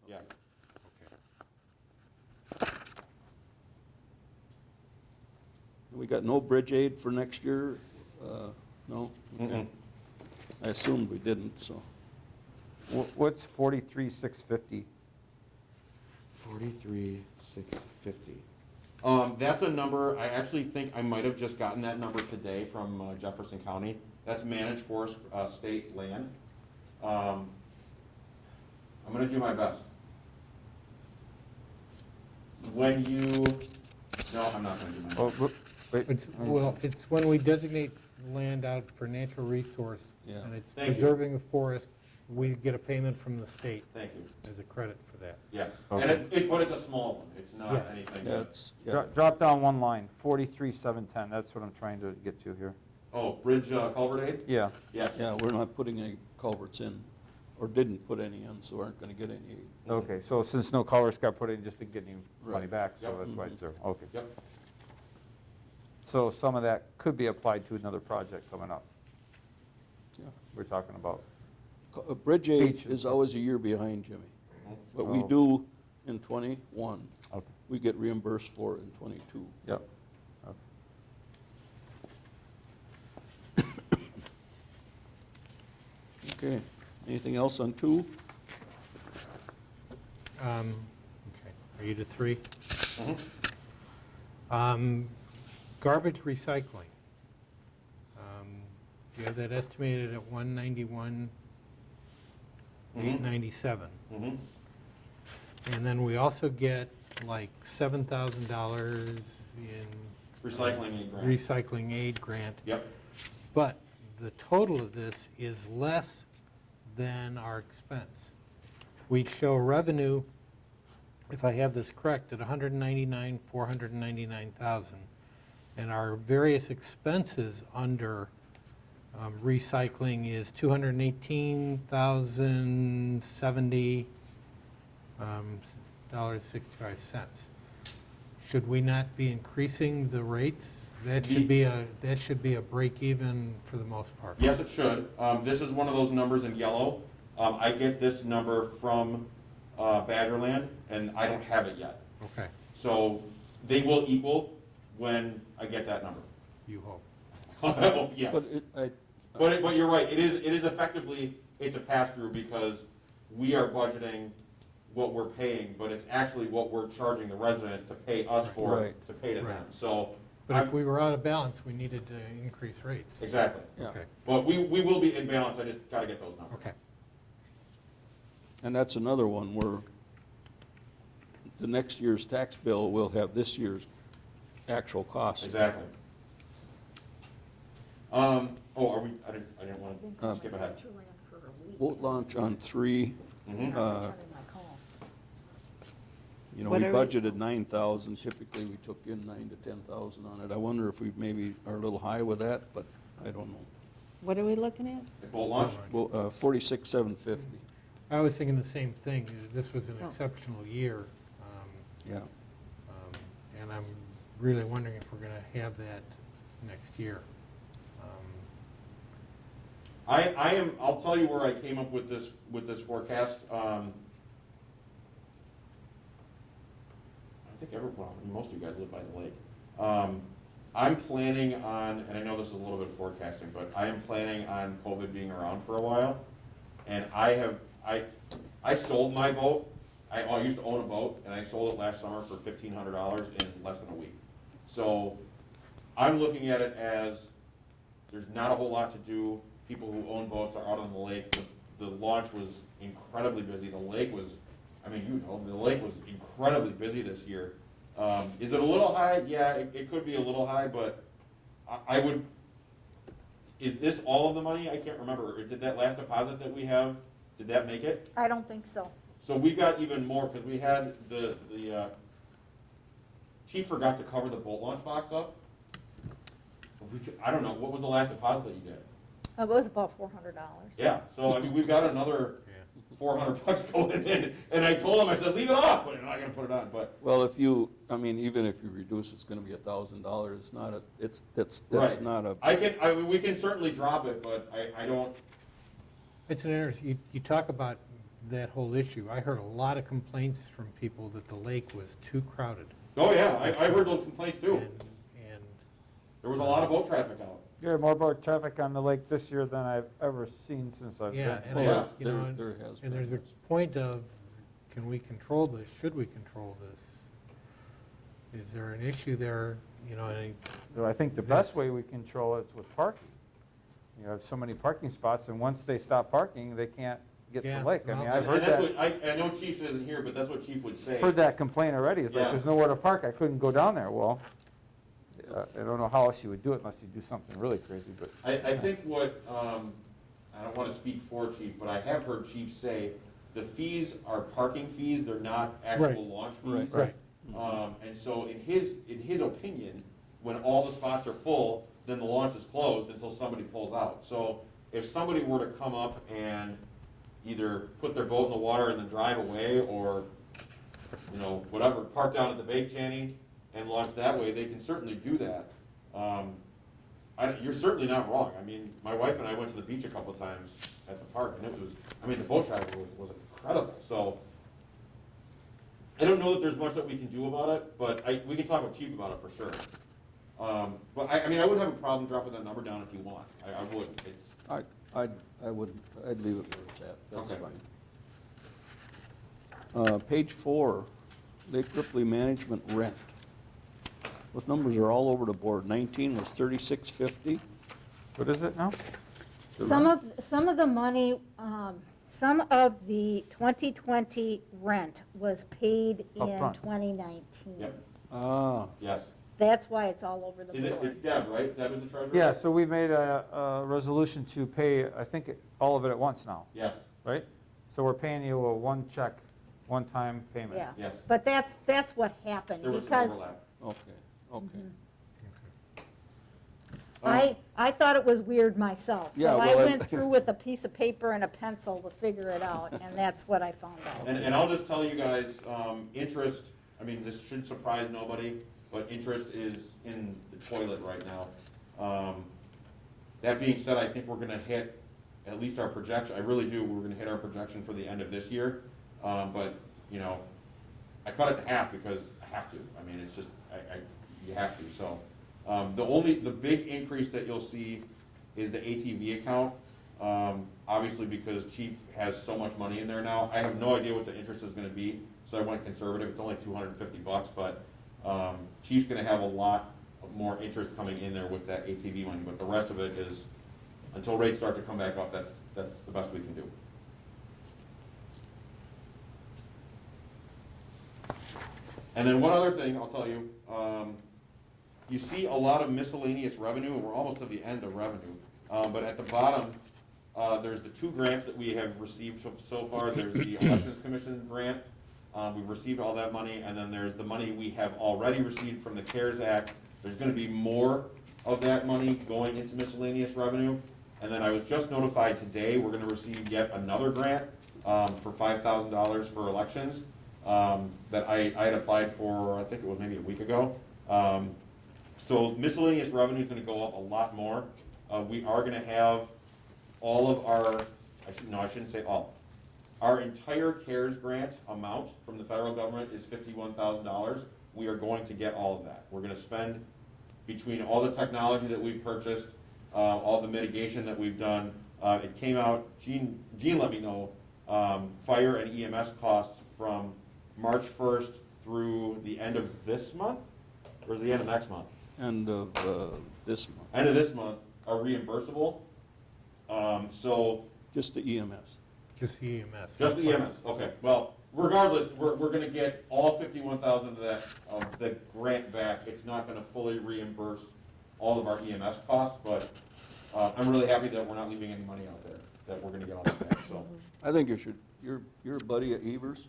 yeah. We got no bridge aid for next year? No? Mm-mm. I assumed we didn't, so. What's 43,650? 43,650. That's a number, I actually think I might have just gotten that number today from Jefferson County. That's managed forest state land. I'm gonna do my best. When you, no, I'm not gonna do my best. Oh, wait, Well, it's when we designate land out for natural resource, Yeah. and it's Thank you. preserving a forest, we get a payment from the state Thank you. as a credit for that. Yeah, Okay. and but it's a small one, it's not Yeah. anything. That's, yeah. Drop down one line, 43,710, that's what I'm trying to get to here. Oh, bridge culvert aid? Yeah, Yes. Yeah, we're not putting any culverts in, or didn't put any in, so aren't gonna get any aid. okay, so since no colors got put in, just to get any money Right. back, so Yep. that's why it's there, okay. Yep. So some of that could be applied to another project coming up, Yeah. we're talking about. Bridge aid Beach. is always a year behind, Jimmy, but we Oh. do in '21. Okay. We get reimbursed for in '22. Yep. Okay, anything else on 2? Okay, are you to 3? Mhm. Garbage recycling. You have that estimated at 191,897. Mhm. And then we also get like $7,000 in Recycling aid grant. recycling aid grant. Yep. But the total of this is less than our expense. We show revenue, if I have this correct, at $199,499,000. And our various expenses under recycling is $218,070, $65. Should we not be increasing the rates? That should be a break even for the most part. Yes, it should. This is one of those numbers in yellow. I get this number from Badgerland, and I don't have it yet. Okay, So they will equal when I get that number. you hope. Yes. But But you're right, it is effectively, it's a pass-through because we are budgeting what we're paying, but it's actually what we're charging the residents to pay us for, Right. to pay to them. Right. So But if we were out of balance, we needed to increase rates. Exactly. Yeah. Okay, But we will be in balance, I just gotta get those numbers. okay. And that's another one where the next year's tax bill will have this year's actual cost. Exactly. Are we, I didn't want to skip ahead. Boat launch on 3, Mhm. you know, What we are we- budgeted 9,000, typically we took in 9 to 10,000 on it. I wonder if we maybe are a little high with that, but I don't know. What are we looking at? The boat launch? Well, 46,750, I was thinking the same thing. This was an Oh. exceptional year. yeah. And I'm really wondering if we're going to have that next year. I'll tell you where I came up with this forecast. I think most of you guys live by the lake. I'm planning on, and I know this is a little bit of forecasting, but I am planning on COVID being around for a while. And I sold my boat. I used to own a boat, and I sold it last summer for $1,500 in less than a week. So I'm looking at it as there's not a whole lot to do. People who own boats are out on the lake. The launch was incredibly busy. The lake was, I mean, the lake was incredibly busy this year. Is it a little high? Yeah, it could be a little high, but I would, is this all of the money? I can't remember. Or did that last deposit that we have, did that make it? I don't think so. So we got even more, because we had the chief forgot to cover the boat launch box up. I don't know, what was the last deposit that you did? It was about $400. Yeah, so I mean, we've got another Yeah. $400 going in, and I told him, I said, leave it off, but you're not gonna put it on, but. Well, even if you reduce, it's gonna be $1,000, it's not a, that's Right. not a, I mean, we can certainly drop it, but I don't, It's an interesting, you talk about that whole issue. I heard a lot of complaints from people that the lake was too crowded. oh yeah, I heard those complaints too. And There was a lot of boat traffic out. You had more boat traffic on the lake this year than I've ever seen since I've been. yeah, and Oh, yeah. you know, there has been. and there's a point of, can we control this? Should we control this? Is there an issue there, you know, and So I think the best way we control it is with parking. You have so many parking spots, and once they stop parking, they can't get to Yeah, the lake. I mean, well- I've heard And that's that, what, I know Chief isn't here, but that's what Chief would say. heard that complaint already. It's like, Yeah. there's nowhere to park, I couldn't go down there. Well, I don't know how else you would do it unless you do something really crazy, but. I think what, I don't wanna speak for Chief, but I have heard Chief say, the fees are parking fees, they're not actual Right. launch fees. Right. And so in his opinion, when all the spots are full, then the launch is closed until somebody pulls out. So if somebody were to come up and either put their boat in the water and then drive away, or, you know, whatever, park down at the bake shanty and launch that way, they can certainly do that. You're certainly not wrong. I mean, my wife and I went to the beach a couple times at the park, and it was, I mean, the boat traffic was incredible. So I don't know that there's much that we can do about it, but we can talk with Chief about it for sure. But I mean, I wouldn't have a problem dropping that number down if you want. I wouldn't. It's, I wouldn't, I'd leave it where it's at, that's Okay. fine. Page 4, Lake Ripley Management Rent. Those numbers are all over the board. 19 was 3650. What is it now? Some of the money, some of the 2020 rent was paid in Upfront. 2019. yep, Ah, yes. That's why it's all over the Is it, board. it's Deb, right? Deb is the treasurer? Yeah, so we made a resolution to pay, I think, all of it at once now, Yes, right? So we're paying you a one check, one-time payment. Yeah. yes. But that's what happened, There was some because overlap. okay. I thought it was weird myself. Yeah, So I well, went through with a piece of paper and a pencil to figure it out, and that's what I found out. And I'll just tell you guys, interest, I mean, this should surprise nobody, but interest is in the toilet right now. That being said, I think we're gonna hit at least our projection, I really do, we're gonna hit our projection for the end of this year. But, you know, I cut it in half because I have to. I mean, it's just, you have to, so. The big increase that you'll see is the ATV account. Obviously, because Chief has so much money in there now. I have no idea what the interest is gonna be, so I went conservative. It's only $250, but Chief's gonna have a lot more interest coming in there with that ATV money, but the rest of it is, until rates start to come back up, that's the best we can do. And then one other thing I'll tell you, you see a lot of miscellaneous revenue, and we're almost to the end of revenue. But at the bottom, there's the 2 grants that we have received so far. There's the Elections Commission grant. We've received all that money, and then there's the money we have already received from the CARES Act. There's gonna be more of that money going into miscellaneous revenue. And then I was just notified today, we're gonna receive yet another grant, for $5,000 for elections, that I had applied for, I think it was maybe a week ago. So miscellaneous revenue is gonna go up a lot more. We are gonna have all of our, I shouldn't say all. Our entire CARES grant amount from the federal government is $51,000. We are going to get all of that. We're gonna spend, between all the technology that we've purchased, all the mitigation that we've done, it came out, Gene let me know, fire and EMS costs from March 1st through the end of this month, or is it the end of next month? End of this month, End of this month are reimbursable. So just the EMS. Just the EMS. just the EMS, okay. Well, regardless, we're gonna get all 51,000 of that, of the grant back. It's not gonna fully reimburse all of our EMS costs, but, I'm really happy that we're not leaving any money out there, that we're gonna get all that back, so. I think you should, your buddy at Evers,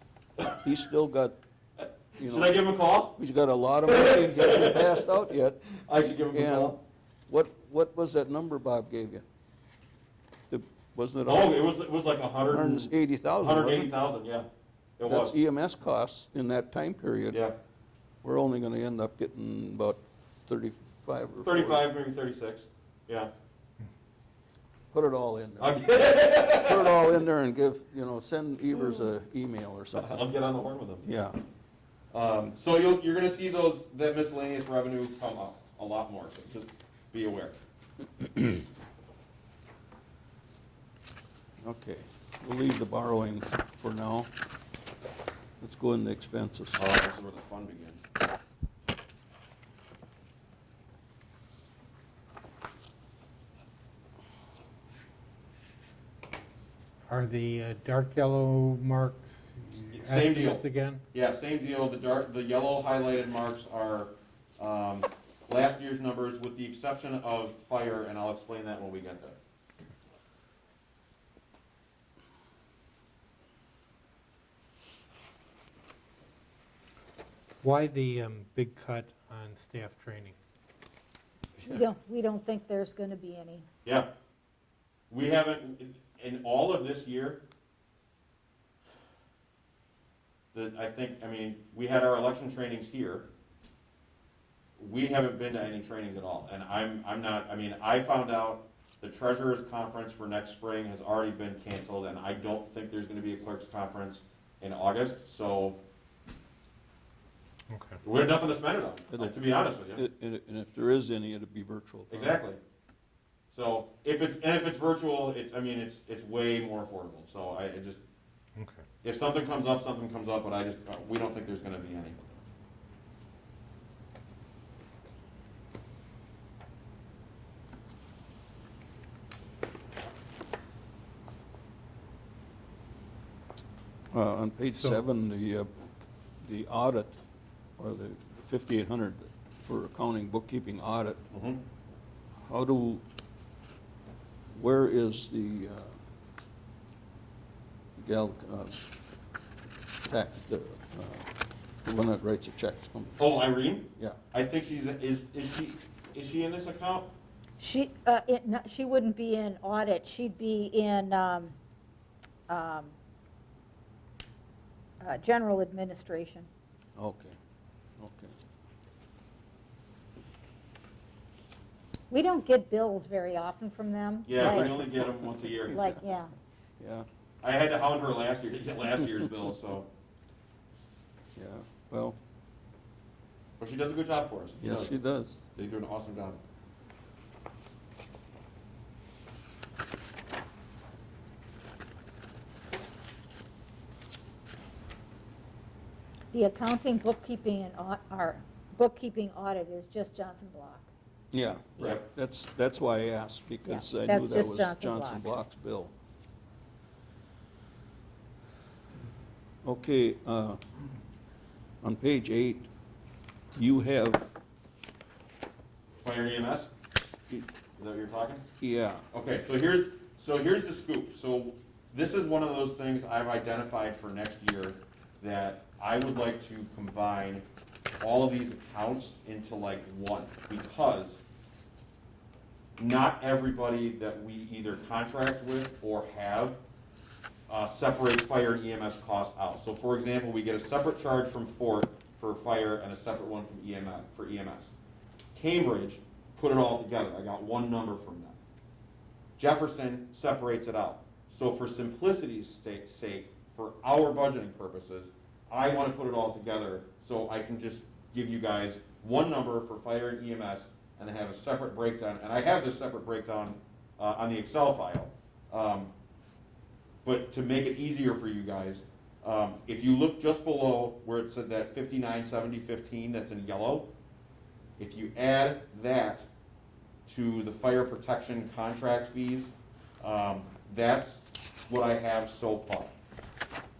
he's still got, you Should I know, give him a call? he's got a lot of money, he hasn't passed out yet. I should give him a And call. what was that number Bob gave you? Wasn't it? Oh, it was like 180,000. 180,000, yeah. It was, That's EMS costs in that time period. yeah. We're only gonna end up getting about 35 or 40. 35, maybe 36, yeah. Put it all in there. I'll Put it all in there and give, send Evers a email or something. get on the horn with him. Yeah. So you're gonna see that miscellaneous revenue come up a lot more, so just be aware. Okay, we'll leave the borrowing for now. Let's go into expenses. Oh, this is where the fun begins. Are the dark yellow marks Same deal. estimates again? Yeah, same deal, the yellow highlighted marks are, last year's numbers with the exception of fire, and I'll explain that when we get there. Why the big cut on staff training? We don't think there's gonna be any. Yeah. We haven't, in all of this year, we had our election trainings here. We haven't been to any trainings at all, and I found out the treasurer's conference for next spring has already been canceled, and I don't think there's gonna be a clerk's conference in August, so Okay. we have nothing to spend it on, to be honest with you. And if there is any, it'd be virtual. Exactly. So if it's virtual, it's way more affordable, so Okay. if something comes up, but we don't think there's gonna be any. On page So- 7, the audit, or the 5,800 for accounting, bookkeeping audit, where is the gal, tax, the one that writes the checks? Oh, Irene? Yeah, I think is she in this account? She wouldn't be in audit, she'd be in, general administration. okay, okay. We don't get bills very often from them. Yeah, we like- only get them once a year. Like, yeah. Yeah, I had to hound her last year to get last year's bill, so, yeah, well, but she does a good job for us. yes, she does. They do an awesome job. The accounting, bookkeeping, and bookkeeping audit is just Johnson Block. Yeah, Yeah. that's why I asked, because I that's knew that just was Johnson Johnson Block. Block's bill. Okay, on page 8, you have, Fire EMS? Is that what you're talking? yeah, Okay, so here's the scoop. So this is one of those things I've identified for next year that I would like to combine all of these accounts into like one, because not everybody that we either contract with or have separates fire and EMS costs out. So for example, we get a separate charge from Fort for fire and a separate one from EMS. Cambridge put it all together. I got one number from them. Jefferson separates it out. So for simplicity's sake, for our budgeting purposes, I want to put it all together so I can just give you guys one number for fire and EMS and then have a separate breakdown. And I have this separate breakdown on the Excel file. But to make it easier for you guys, if you look just below where it said that 597015 that's in yellow, if you add that to the fire protection contract fees, that's what I have so far.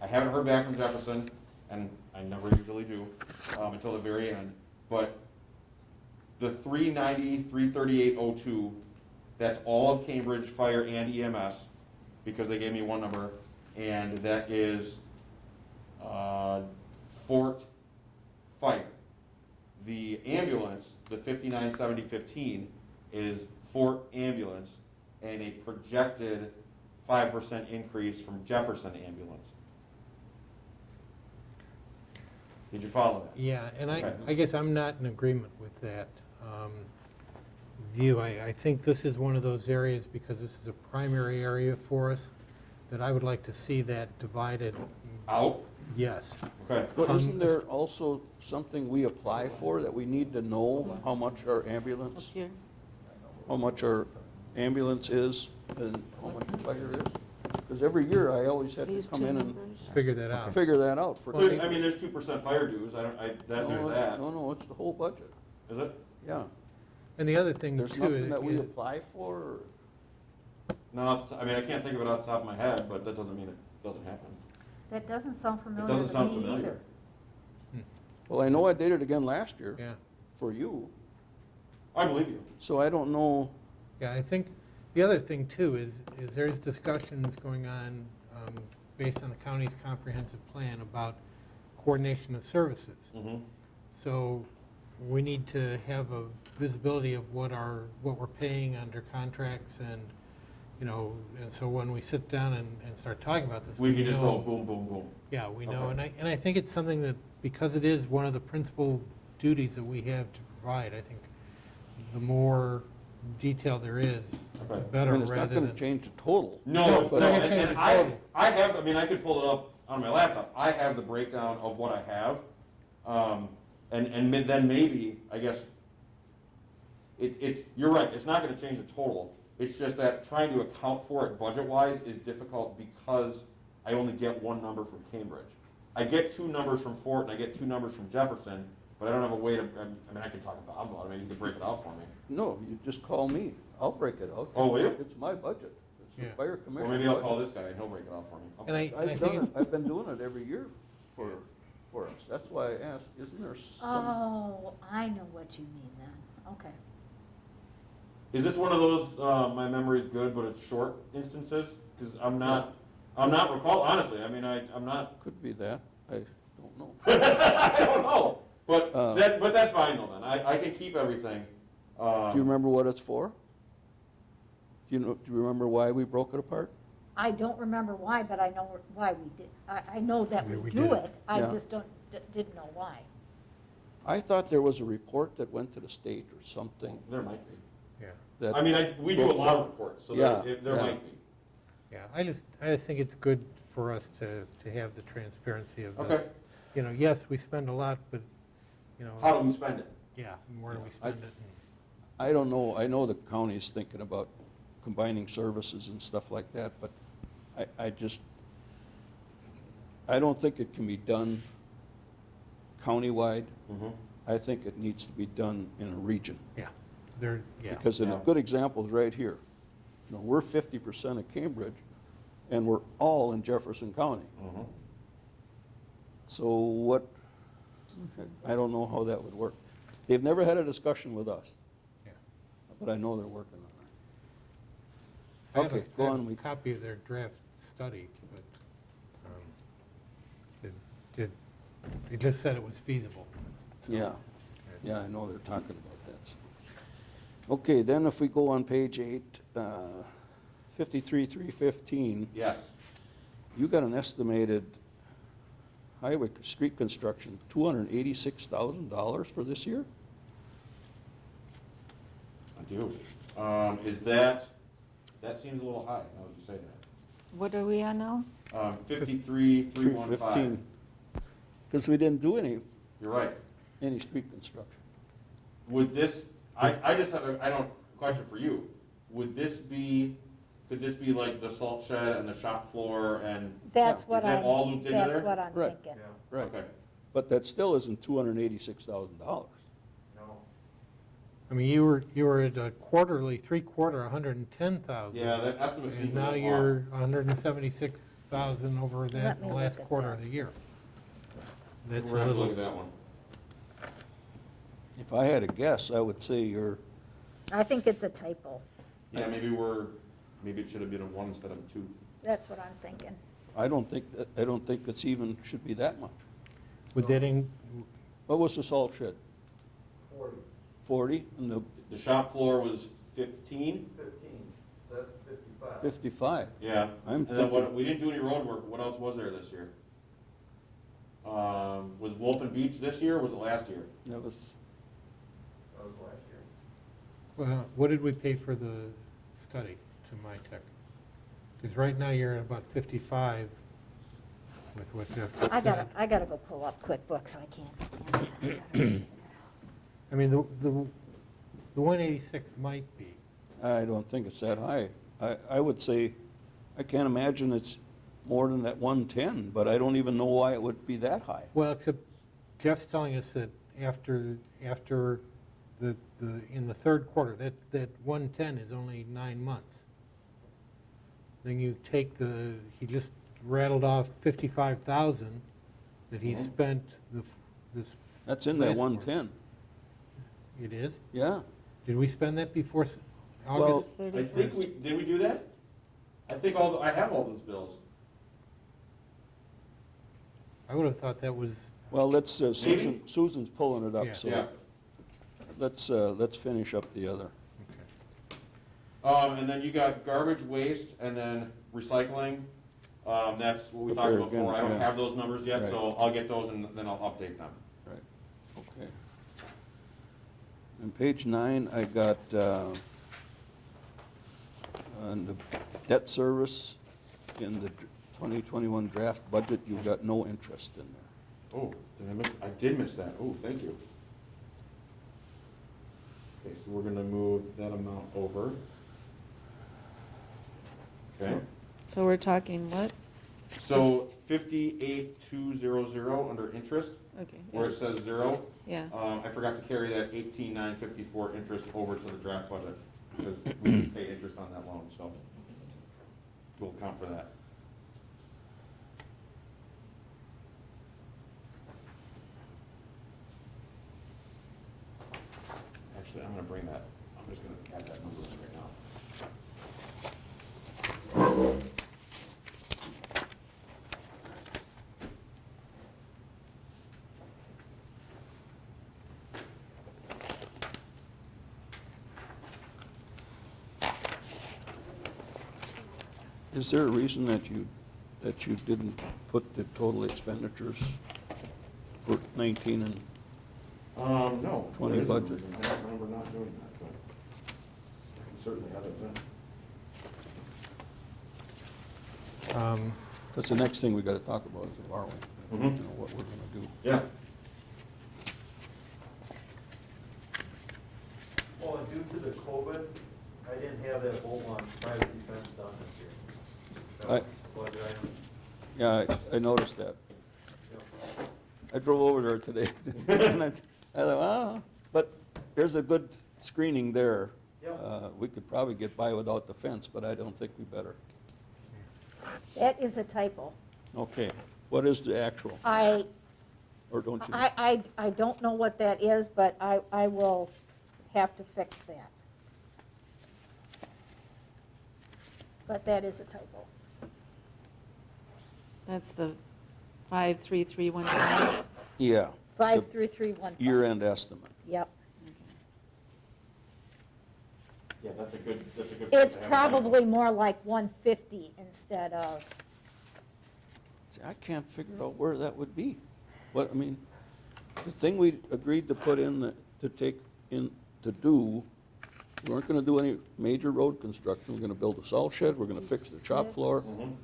I haven't heard back from Jefferson, and I never usually do until the very end, but the 390, 33802, that's all of Cambridge Fire and EMS, because they gave me one number, and that is Fort Fire. The ambulance, the 597015, is Fort Ambulance, and a projected 5% increase from Jefferson Ambulance. Did you follow that? Yeah, and Okay. I guess I'm not in agreement with that view. I think this is one of those areas, because this is a primary area for us, that I would like to see that divided. Out? Yes. Okay. but isn't there also something we apply for that we need to know how much our Up ambulance, here. how much our ambulance is and how much the fire is? Because every year I always have to These come two in and numbers. Figure that out. figure that out for. Well, I mean, there's 2% fire dues, there's No, that. No, it's the whole budget, Is it? yeah. And the other thing There's too nothing that we is, apply for, or? No, I mean, I can't think of it off the top of my head, but that doesn't mean it doesn't happen. That doesn't sound familiar doesn't to sound me familiar. either. Well, I know I did it again last year yeah, for you, I believe you. so I don't know. yeah, I think the other thing too is there's discussions going on based on the county's comprehensive plan about coordination of services. Mm-hmm. So we need to have a visibility of what we're paying under contracts, and, you know, and so when we sit down and start talking about this. We can just go know- boom, boom, boom. Yeah, we know, Okay. and I think it's something that, because it is one of the principal duties that we have to provide, I think the more detail there is, the Okay. I better, mean, it's not rather gonna than. change the total. No, it's no, not gonna change and the I total. have, I mean, I could pull it up on my laptop. I have the breakdown of what I have. And then maybe, I guess, you're right, it's not gonna change the total. It's just that trying to account for it budget-wise is difficult because I only get one number from Cambridge. I get two numbers from Fort and I get two numbers from Jefferson, but I don't have a way to, I mean, I can talk to Bob about it, maybe he can break it out for me. No, you just call me, I'll break it out. Oh, will you? It's my budget, it's the Yeah. fire Or commission. maybe I'll budget. call this guy and he'll break it out for me. And Okay. I I've think, done it, I've been doing it every year for us, that's why I asked, isn't there some? Oh, I know what you mean then, okay. Is this one of those, my memory's good, but it's short instances? Because I'm not honestly, I mean, I'm not, Could be that, I don't know. I don't know. But Uh, but that's fine though then, I can keep everything. Do you remember what it's for? Do you remember why we broke it apart? I don't remember why, but I know why we did. I know that We we did do it. it, I Yeah. just didn't know why. I thought there was a report that went to the state or something There might be. yeah, that. I mean, we do a lot of reports, so Yeah, there yeah. might be. yeah, I just think it's good for us to have the transparency of Okay. this. You know, yes, we spend a lot, but, you know. How do we spend it? Yeah, and where do we spend it? I don't know, I know the county's thinking about combining services and stuff like that, but I don't think it can be done countywide. Mm-hmm. I think it needs to be done in a region. Yeah, they're, yeah. Because a Yeah. good example is right here. You know, we're 50% of Cambridge, and we're all in Jefferson County. Mhm. So what, I don't know how that would work. They've never had a discussion with us, Yeah. but I know they're working on I it. have Okay, a- go I have on. a We- copy of their draft study, but it just said it was feasible. Yeah, yeah, I know they're talking about that. So. Okay, then if we go on page 8, 53,315, Yes. you got an estimated highway, street construction, $286,000 for this year? I do. Is that seems a little high, now that you say that. What are we on now? 53,315. Because we didn't do any You're right. street construction. Would this, I just have I don't, question for you. Would this be, could this be like the salt shed and the shop floor and, That's Yeah. what Is that I'm, all looped into there? that's what I'm Right. thinking. Right, okay. but that still isn't $286,000. No. I mean, you were at a quarterly, three-quarter, 110,000. Yeah, that estimate seems And a now little you're 176,000 over that Let in me the look last at quarter that. of the year. off. That's We're a gonna have to look little, at that one. If I had a guess, I would say you're, I think it's a typo. Yeah, maybe it should have been a 1 instead of a 2. That's what I'm thinking. I don't think it's even, should be that much. would that, What was the salt shed? 40, 40, and The shop floor was 15? 15, so that's 55. 55. Yeah. I'm And then thinking, we didn't do any road work. What else was there this year? Was Wolf and Beach this year or was it last year? that was, That was last year. well, what did we pay for the study to my tech? Because right now you're at about 55 with what Jeff just said. I gotta go pull up QuickBooks, I can't stand it. I mean, the 186 might be. I don't think it's that high. I would say, I can't imagine it's more than that 110, but I don't even know why it would be that high. Well, except Jeff's telling us that after in the third quarter, that 110 is only 9 months. Then you take he just rattled off 55,000 that he spent this, That's in that Last quarter. 110, it is? yeah. Did we spend that before Well, August? I think did we do that? I think I have all those bills. I would have thought that was, Well, let's, Susan's pulling it Yeah. up, so Yeah. let's finish up the other. And then you got garbage, waste, and then recycling. That's what we Up talked there about before. again, I don't yeah. have those numbers yet, so Right. I'll get those and then I'll update them. Right, okay. On page 9, I got, on the debt service in the 2021 draft budget, you've got no interest in there. Oh, I did miss that. Oh, thank you. Okay, so we're gonna move that amount over. Okay, So we're talking what? so 58,200 under interest, Okay, where it says 0. yeah. I forgot to carry that 18,954 interest over to the draft budget, because we didn't pay interest on that loan, so we'll account for that. Actually, I'm gonna bring that, I'm just gonna add that number in right now. Is there a reason that you didn't put the total expenditures for 19 and, No. 20 there isn't a budget. reason. I don't remember not doing that, but I can certainly add it then. that's the next thing we gotta talk about is the borrowing, you know, Mhm. what we're gonna do. Yeah. Well, and due to the COVID, I didn't have that whole on privacy fence done this year. I- Budget item. Yeah, I noticed that. Yep. I drove over there today, and I thought, but there's a good screening there. Yep. We could probably get by without the fence, but I don't think we better. That is a typo. Okay, what is the actual? I Or don't you? know? I don't know what that is, but I will have to fix that. But that is a typo. That's the 53315. Yeah. 53315. Year-end estimate. Yep. Yeah, that's a good It's point to have. probably more like 150 instead of, See, I can't figure out where that would be. What, I mean, the thing we agreed to put in, to take in, to do, we weren't gonna do any major road construction. We're gonna build a salt shed, we're gonna fix the chop floor, Mhm.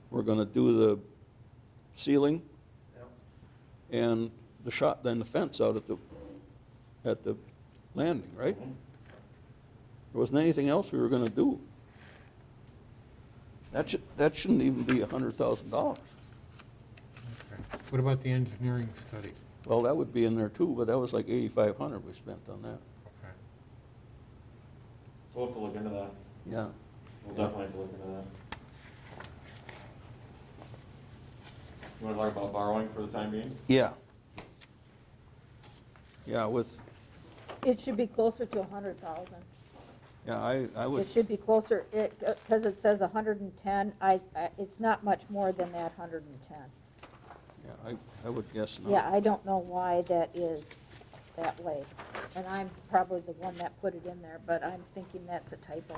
we're gonna do the ceiling Yep. and then the fence out at the landing, right? Mhm. There wasn't anything else we were gonna do. That shouldn't even be $100,000. What about the engineering study? Well, that would be in there too, but that was like 8,500 we spent on that. Okay. So we'll have to look into that. Yeah. We'll definitely have to look into that. You wanna talk about borrowing for the time being? Yeah. Yeah, with, it should be closer to 100,000. yeah, I would, It should be closer, because it says 110, it's not much more than that 110. yeah, I would guess not. Yeah, I don't know why that is that way. And I'm probably the one that put it in there, but I'm thinking that's a typo.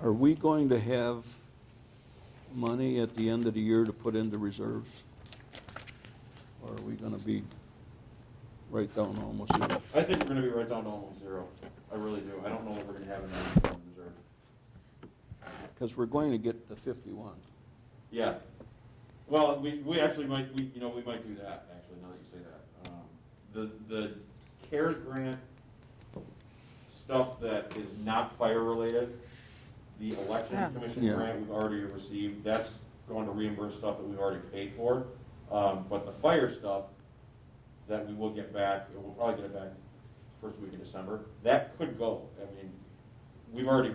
Are we going to have money at the end of the year to put into reserves? Or are we gonna be right down almost zero? I think we're gonna be right down to almost zero. I really do. I don't know if we're gonna have enough in reserve. Because we're going to get to 51. Yeah. Well, we actually might, we might do that, actually, now that you say that. The CARES grant stuff that is not fire related, the elections commission Yeah. grant we've already received, that's going to reimburse stuff that we've already paid for. But the fire stuff that we will get back, we'll probably get it back first week of December, that could go. I mean, we've already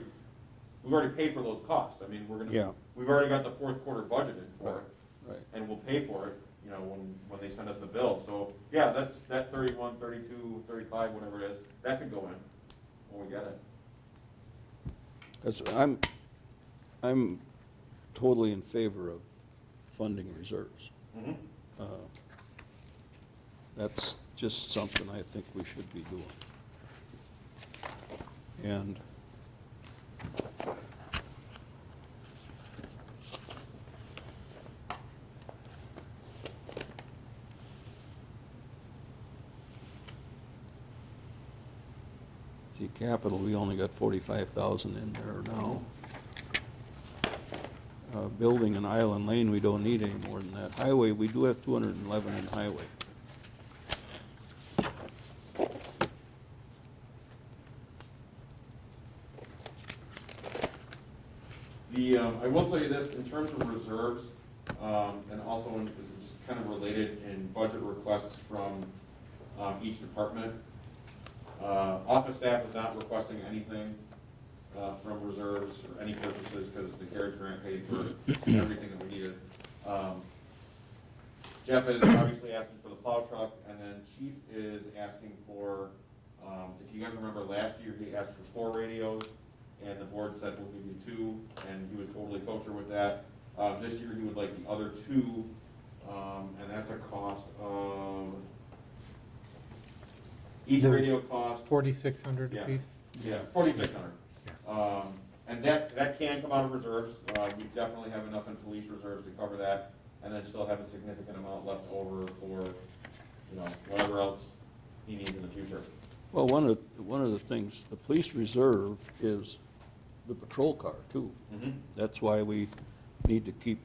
paid for those costs. I mean, Yeah. we've already got the fourth quarter budgeted for it. Right. And we'll pay for it, when they send us the bill. So, yeah, that 31, 32, 35, whatever it is, that could go in when we get it. Because I'm totally in favor of funding reserves. Mhm. That's just something I think we should be doing. And see, capital, we only got 45,000 in there now. Building an island lane, we don't need any more than that. Highway, we do have 211 in highway. I will tell you this, in terms of reserves, and also just kind of related in budget requests from each department, office staff is not requesting anything from reserves or any purchases because the CARES grant paid for everything that we needed. Jeff is obviously asking for the plow truck, and then Chief is asking for, if you guys remember last year, he asked for 4 radios, and the board said we'll give you 2, and he was totally kosher with that. This year he would like the other 2, and that's a cost of, each radio cost, 4,600 Yeah. apiece? yeah, 4,600. And that can come out of reserves. We definitely have enough in police reserves to cover that, and then still have a significant amount left over for, whatever else he needs in the future. Well, one of the things, the police reserve is the patrol car too. Mm-hmm. That's why we need to keep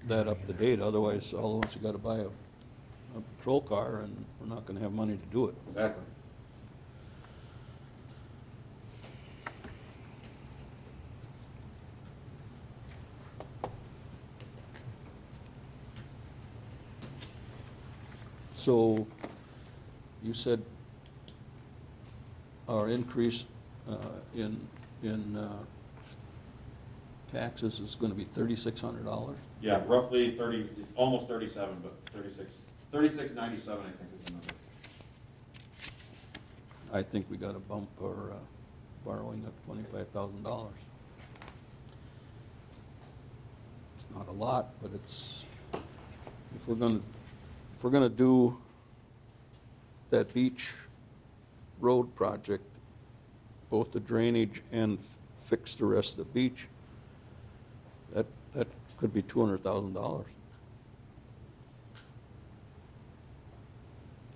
that up to date, otherwise all of us have got to buy a patrol car and we're not gonna have money to do it. Exactly. So you said our increase in taxes is going to be $3,600? Yeah, roughly 30, almost 37, but 36.97, I think is the number. I think we got to bump our borrowing up $25,000. It's not a lot, but it's, if we're gonna do that beach road project, both the drainage and fix the rest of the beach, that could be $200,000.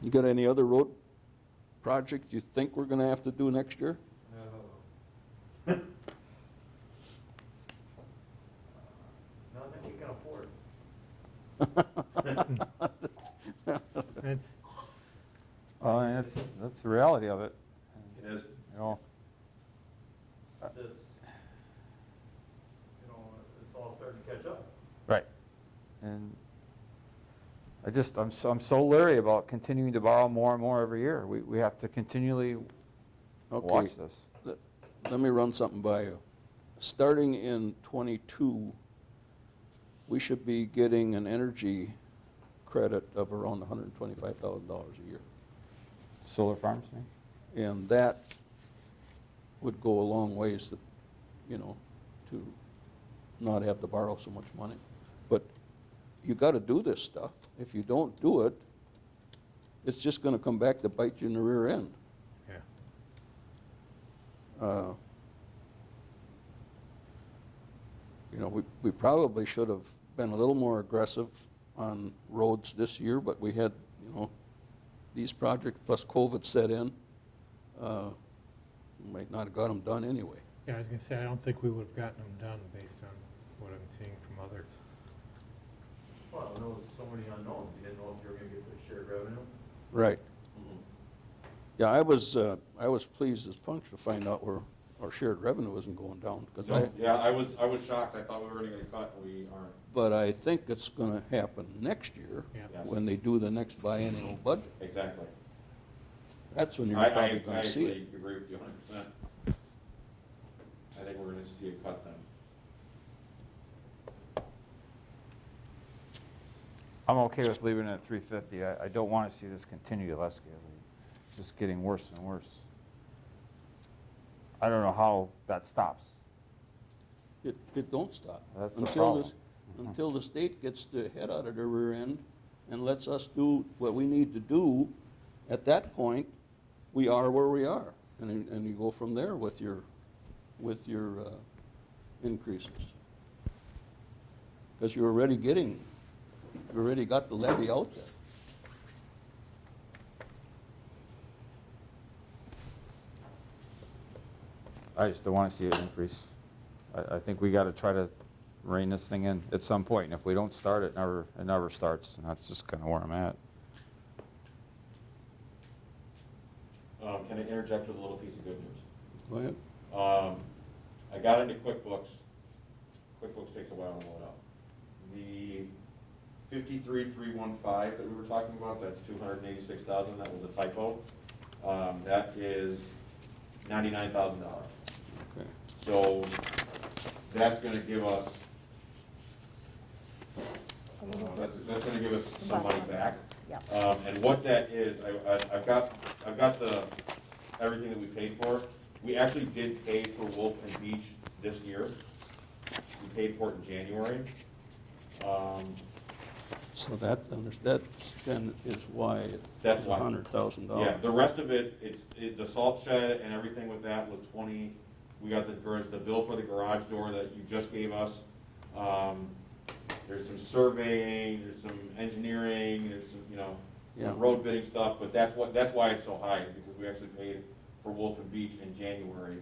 You got any other road project you think we're gonna have to do next year? Not that we can afford. It's, Well, and that's the reality of it. It is. You know, This, you know, it's all starting to catch up. right. And I'm so leery about continuing to borrow more and more every year. We have to continually Okay, watch this. let me run something by you. Starting in '22, we should be getting an energy credit of around $125,000 a year. Solar farms, maybe? And that would go a long ways to, to not have to borrow so much money. But you got to do this stuff. If you don't do it, it's just going to come back to bite you in the rear end. yeah. We probably should have been a little more aggressive on roads this year, but we had, these projects plus COVID set in. Might not have got them done anyway. Yeah, I was gonna say, I don't think we would have gotten them done based on what I'm seeing from others. Well, there was so many unknowns, you didn't know if you were gonna get the shared revenue. Right. Yeah, I was pleased as punch to find out where our shared revenue isn't going down, because Yeah, I was shocked. I thought we were gonna get cut, and we aren't. but I think it's gonna happen next year Yeah. Yes. when they do the next biennial budget. Exactly. That's when you're I probably gonna see it. actually agree with you 100%. I think we're gonna see it cut then. I'm okay with leaving it at 350. I don't want to see this continue, Leslie. It's just getting worse and worse. I don't know how that stops. It don't stop. That's the Until problem. until the state gets the head out of their rear end and lets us do what we need to do. At that point, we are where we are, and you go from there with your increases. Because you already got the levy out there. I just don't want to see it increase. I think we got to try to rein this thing in at some point. And if we don't start it, it never starts. And that's just kind of where I'm at. Can I interject with a little piece of good news? Go ahead. I got into QuickBooks. QuickBooks takes a while to load up. The 53,315 that we were talking about, that's 286,000, that was a typo. That is $99,000. Okay. So that's gonna give us, that's gonna give us some money back. Yep. And what that is, I've got everything that we paid for. We actually did pay for Wolf and Beach this year. We paid for it in January. So that then is why That's it's why. $100,000. Yeah, the rest of it, the salt shed and everything with that was 20. We got the bill for the garage door that you just gave us. There's some surveying, there's some engineering, there's some, Yeah. some road bidding stuff, but that's why it's so high, is because we actually paid for Wolf and Beach in January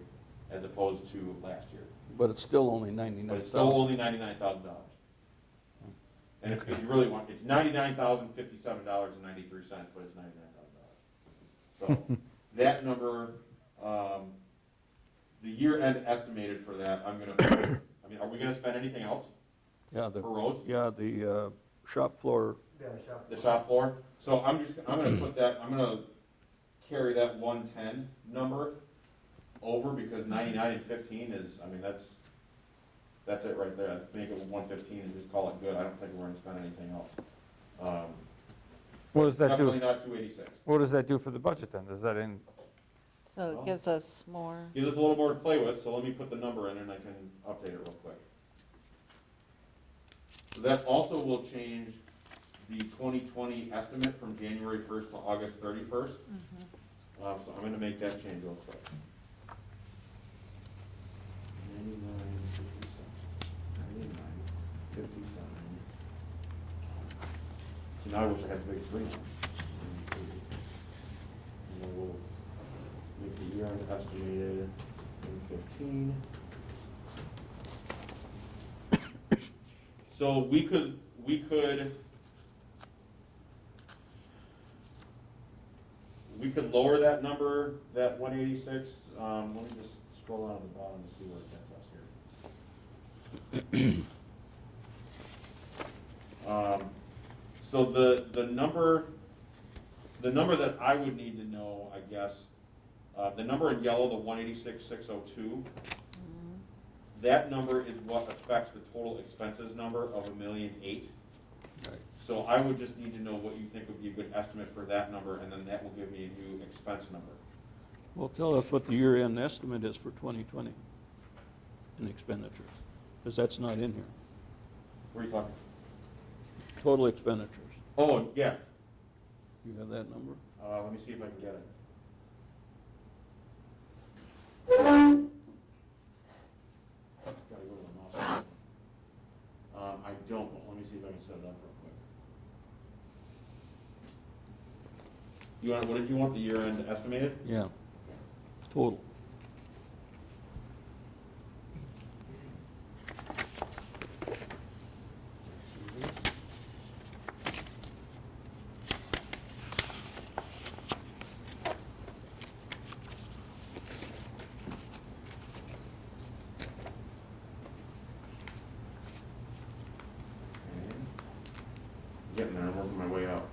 as opposed to last year. But it's still only $99,000. But it's still only $99,000. And if you really want, it's $99,057.93, but it's $99,000. So that number, the year end estimated for that, are we gonna spend anything else Yeah, for roads? yeah, the shop floor, The shop floor? So I'm gonna put that, I'm gonna carry that 110 number over because 99 and 15 is, I mean, that's it right there. Make it 115 and just call it good. I don't think we're gonna spend anything else. What does that Definitely do? not 286. What does that do for the budget then? Does that So it gives us more, Gives us a little more to play with, so let me put the number in and I can update it real quick. So that also will change the 2020 estimate from January 1st to August 31st. So I'm gonna make that change real quick. 99.57. See, now I wish I had the big screen on. And then we'll make the year-end estimated in 15. So we could lower that number, that 186. Let me just scroll down to the bottom to see where it gets us here. So the number that I would need to know, I guess, the number in yellow, the 186,602, that number is what affects the total expenses number of $1.8 million. right, So I would just need to know what you think would be a good estimate for that number, and then that will give me a new expense number. well, tell us what the year-end estimate is for 2020 in expenditures, because that's not in here. What are you talking? Total expenditures, Oh, yeah. you have that number? Let me see if I can get it. Gotta go to the mouse. I don't, but let me see if I can set it up real quick. What did you want, the year-end estimated? Yeah, total. Getting there, I'm working my way up.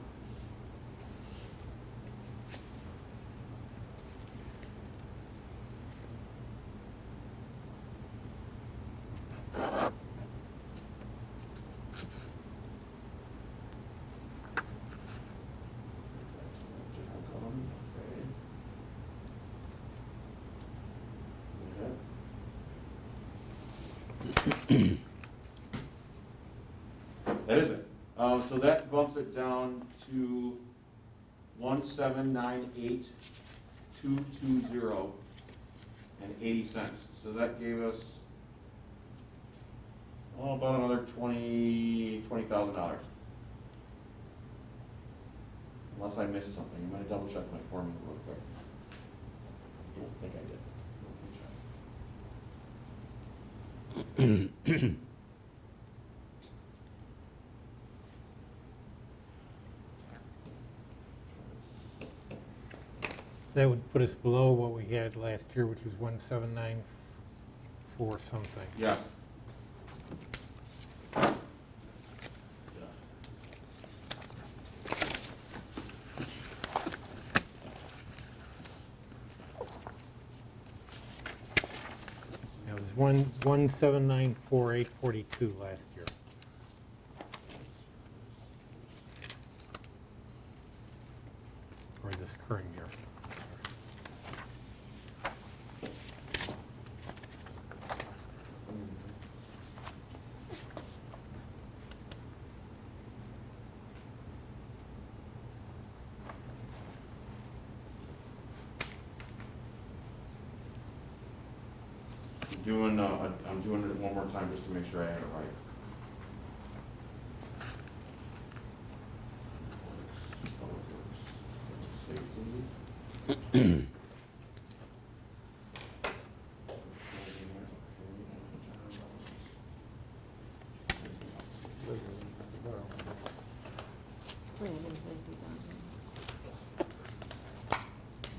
That is it. So that bumps it down to 1,798,220 and 80 cents. So that gave us, about another $20,000. Unless I missed something. I'm gonna double check my formula real quick. I don't think I did. Let me check. That would put us below what we had last year, which was 1,794 something. Yes. It was 1,794,842 last year. Or this current year. I'm doing it one more time just to make sure I had it right.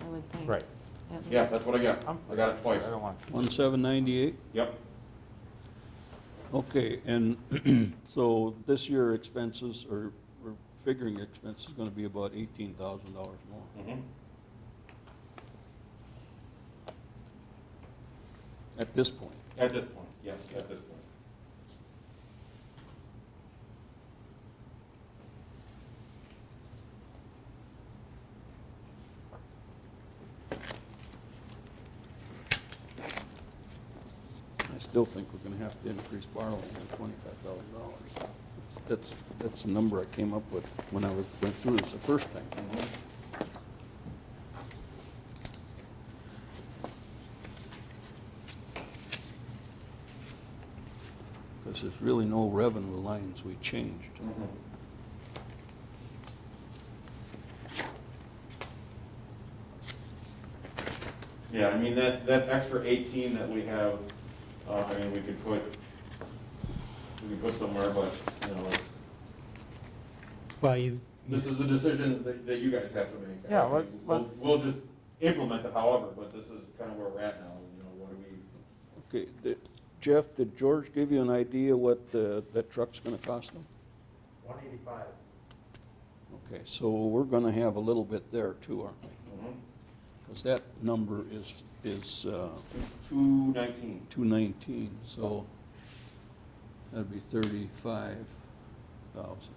I would think. Right. at Yeah, least. that's what I got. I got it twice. I don't want. 1,798? Yep. Okay, and so this year expenses, or we're figuring expenses is gonna be about $18,000 more. Mhm. At this point. At this point, yes, at this point. I still think we're gonna have to increase borrowing by $25,000. That's the number I came up with when I went through this the first time. Because there's really no revenue lines we changed. Mhm. Yeah, I mean, that extra 18 that we have, I mean, we could put somewhere, but, you know, Well, this is the decision that you guys have to make. Yeah, I mean, we'll just implement it however, but this is kind of where we're at now, you know, what do we? Okay, Jeff, did George give you an idea what that truck's gonna cost them? 185. Okay, so we're gonna have a little bit there too, aren't we? Because that number is 219. 219, so that'd be 35,000.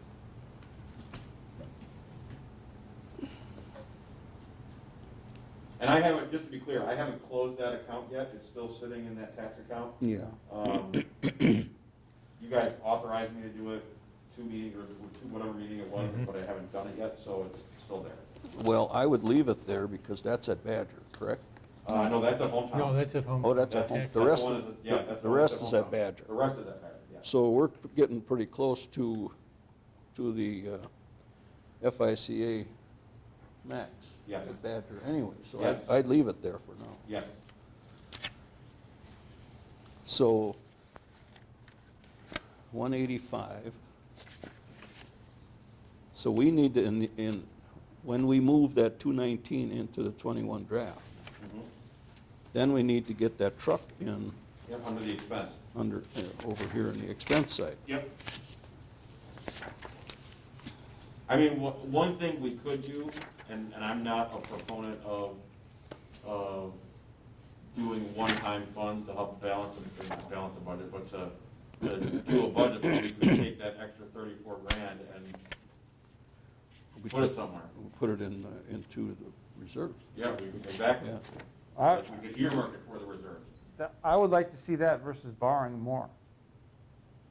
And I haven't, just to be clear, I haven't closed that account yet, it's still sitting in that tax account. Yeah. You guys authorized me to do it 2 meetings, or 2, whatever meeting it was, but I haven't done it yet, so it's still there. Well, I would leave it there because that's at Badger, correct? No, that's at hometown. no, that's at home. Oh, that's at That's- home. that's one of yeah, that's The one rest is at hometown. Badger. The rest is at Badger, yeah. So we're getting pretty close to the FICA max. Yes. At Badger anyway, so Yes. I'd leave it there for now. Yes. So 185. So we need to, when we move that 219 into the 21 draft, Mhm. then we need to get that truck in Yep, under the expense. under, over here on the expense side. Yep. I mean, one thing we could do, and I'm not a proponent of doing one-time funds to help balance the budget, but to do a budget where we could take that extra 34 grand and put it somewhere. We'll put it in, into the reserves. Yeah, we could, exactly. Yeah. We could earmark it for the reserves. I would like to see that versus borrowing more.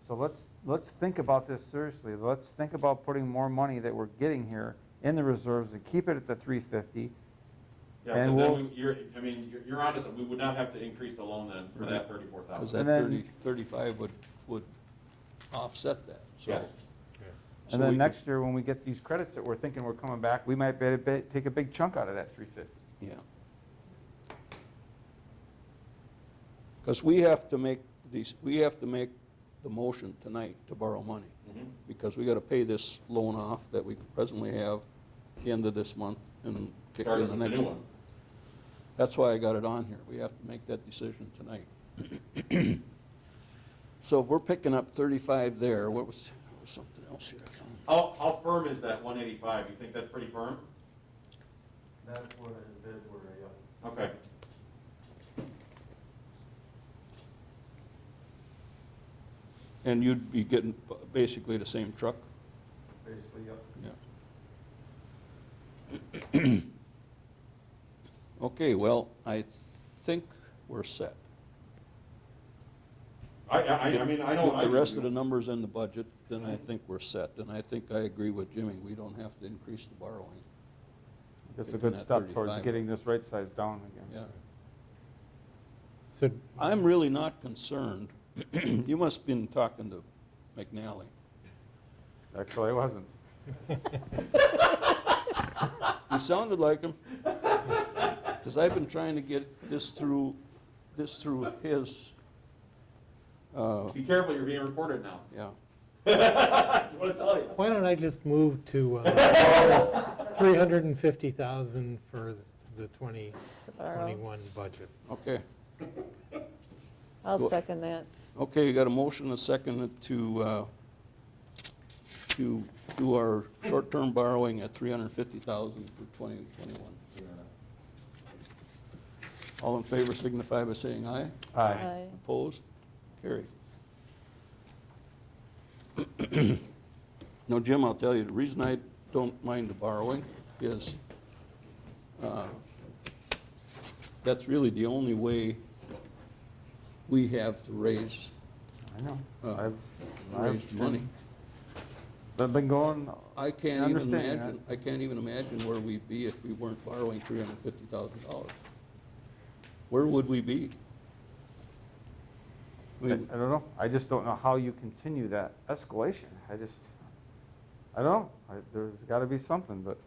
So let's think about this seriously. Let's think about putting more money that we're getting here in the reserves and keep it at the 350. Yeah, And because we'll- then you're honest, we would not have to increase the loan then for that Because 34,000. that And then- 35 would offset that, so. Yes. so And then we next year, when we get these credits that we're thinking we're coming back, we might be able to take a big chunk out of that 350. Yeah. Because we have to make the motion tonight to borrow money, Mhm. because we gotta pay this loan off that we presently have at the end of this month and kick Start in with the the next new one. one. That's why I got it on here. We have to make that decision tonight. So if we're picking up 35 there, what was something else here I found? How firm is that 185? You think that's pretty firm? That's what his bids were, yeah. Okay. And you'd be getting basically the same truck? Basically, yep. Yeah. Okay, well, I think we're set. I mean, I know. With the rest of the numbers in the budget, then I think we're set. And I think I agree with Jimmy, we don't have to increase the borrowing. That's a Taking good that step towards 35. getting this right size down again. Yeah. So, I'm really not concerned. You must have been talking to McNally. Actually, I wasn't. You sounded like him. Because I've been trying to get this through his, Be careful, you're being recorded now. yeah. I want to tell you. why don't I just move to 350,000 for the To borrow. 2021 budget? Okay. I'll second that. Okay, you got a motion, a second to do our short-term borrowing at $350,000 for 2021. All in favor signify by saying aye. Aye. Opposed? Carried. Now, Jim, I'll tell you, the reason I don't mind the borrowing is that's really the only way we have to raise I know. raise money. I've been going, I can't even understand imagine where we'd be if we weren't borrowing $350,000. Where would we be? I I mean, don't know. I just don't know how you continue that escalation. I don't know. There's got to be something, but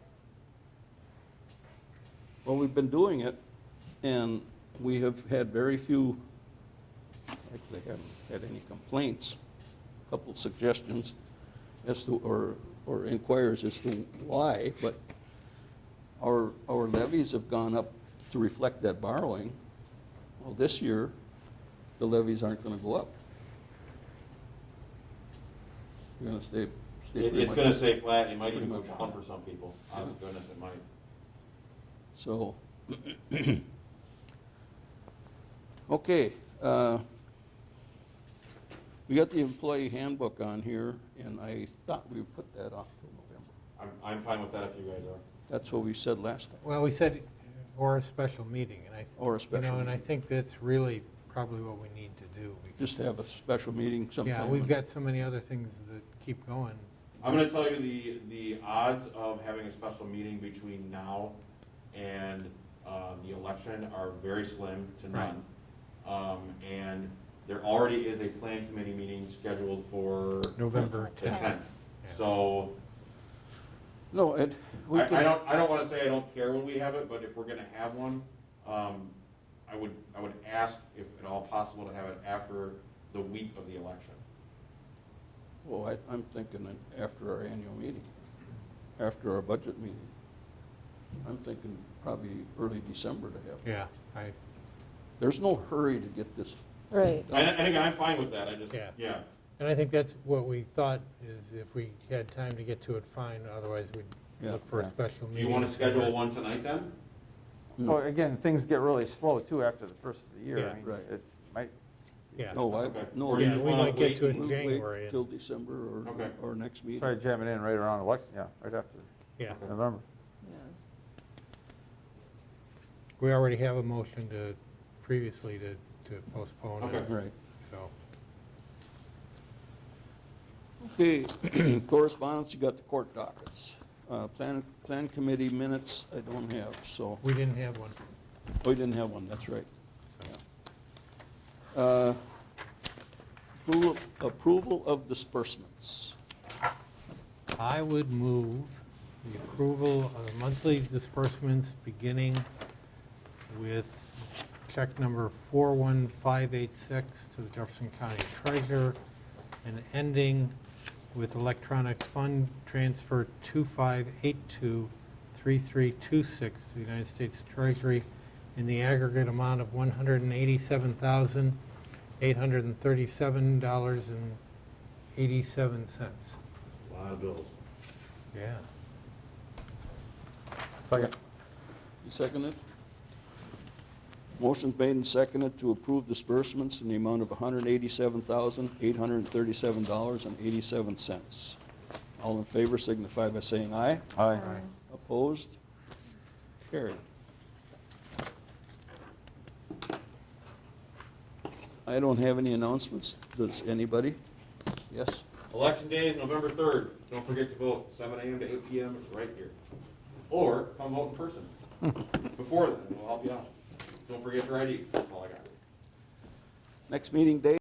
well, we've been doing it, and we have had very few, actually haven't had any complaints, a couple of suggestions as to, or inquiries as to why, but our levies have gone up to reflect that borrowing. Well, this year, the levies aren't going to go up. They're going to stay pretty It's much- gonna stay flat, it might even pretty go much. down for some people, honest goodness, it might. So, okay, we got the employee handbook on here, and I thought we put that off till November. I'm fine with that if you guys are. That's what we said last time. Well, we said, or a special meeting, and Or a special You know, and I meeting. think that's really probably what we need to do. because- Just have a special meeting sometime. Yeah, we've got so many other things that keep going. I'm gonna tell you the odds of having a special meeting between now and the election are very slim to none. And there already is a plan committee meeting scheduled for November the 10th. Yeah. So No, Ed, we I can, don't wanna say I don't care when we have it, but if we're gonna have one, I would ask if at all possible to have it after the week of the election. well, I'm thinking that after our annual meeting, after our budget meeting. I'm thinking probably early December to have. Yeah, There's no hurry to get this. Right. And again, I'm fine with that, I just, Yeah. yeah. and I think that's what we thought, is if we had time to get to it, fine, otherwise we'd Yeah. look for a special Do meeting. you wanna schedule one tonight then? No. well, again, things get really slow too after the first of the year. Yeah. I mean, Right. It might, Yeah, No, Okay. no. Or you Yeah, just we wanna might get to wait it in We'll January. wait and- till December Okay. or next meeting. try to jam it in right around election, yeah, right after Yeah, November. Yeah. we already have a motion previously to postpone it, Okay. Right. so. Okay, correspondence, you got the court dockets. Plan committee minutes, I don't have, so, We didn't have one. oh, we didn't have one, that's right. Approval of disbursements. I would move the approval of monthly disbursements beginning with check number 41586 to the Jefferson County Treasurer and ending with electronics fund transfer 25823326 to the United States Treasury in the aggregate amount of $187,837.87. That's a lot of bills. Yeah. Second. You second it? Motion's made and seconded to approve disbursements in the amount of $187,837.87. All in favor signify by saying aye. Aye. Opposed? Carried. I don't have any announcements. Does anybody? Yes? Election day is November 3rd. Don't forget to vote, 7 a.m. to 8 p.m. right here. Or come vote in person. Before then, we'll help you out. Don't forget your ID. That's all I got. Next meeting date?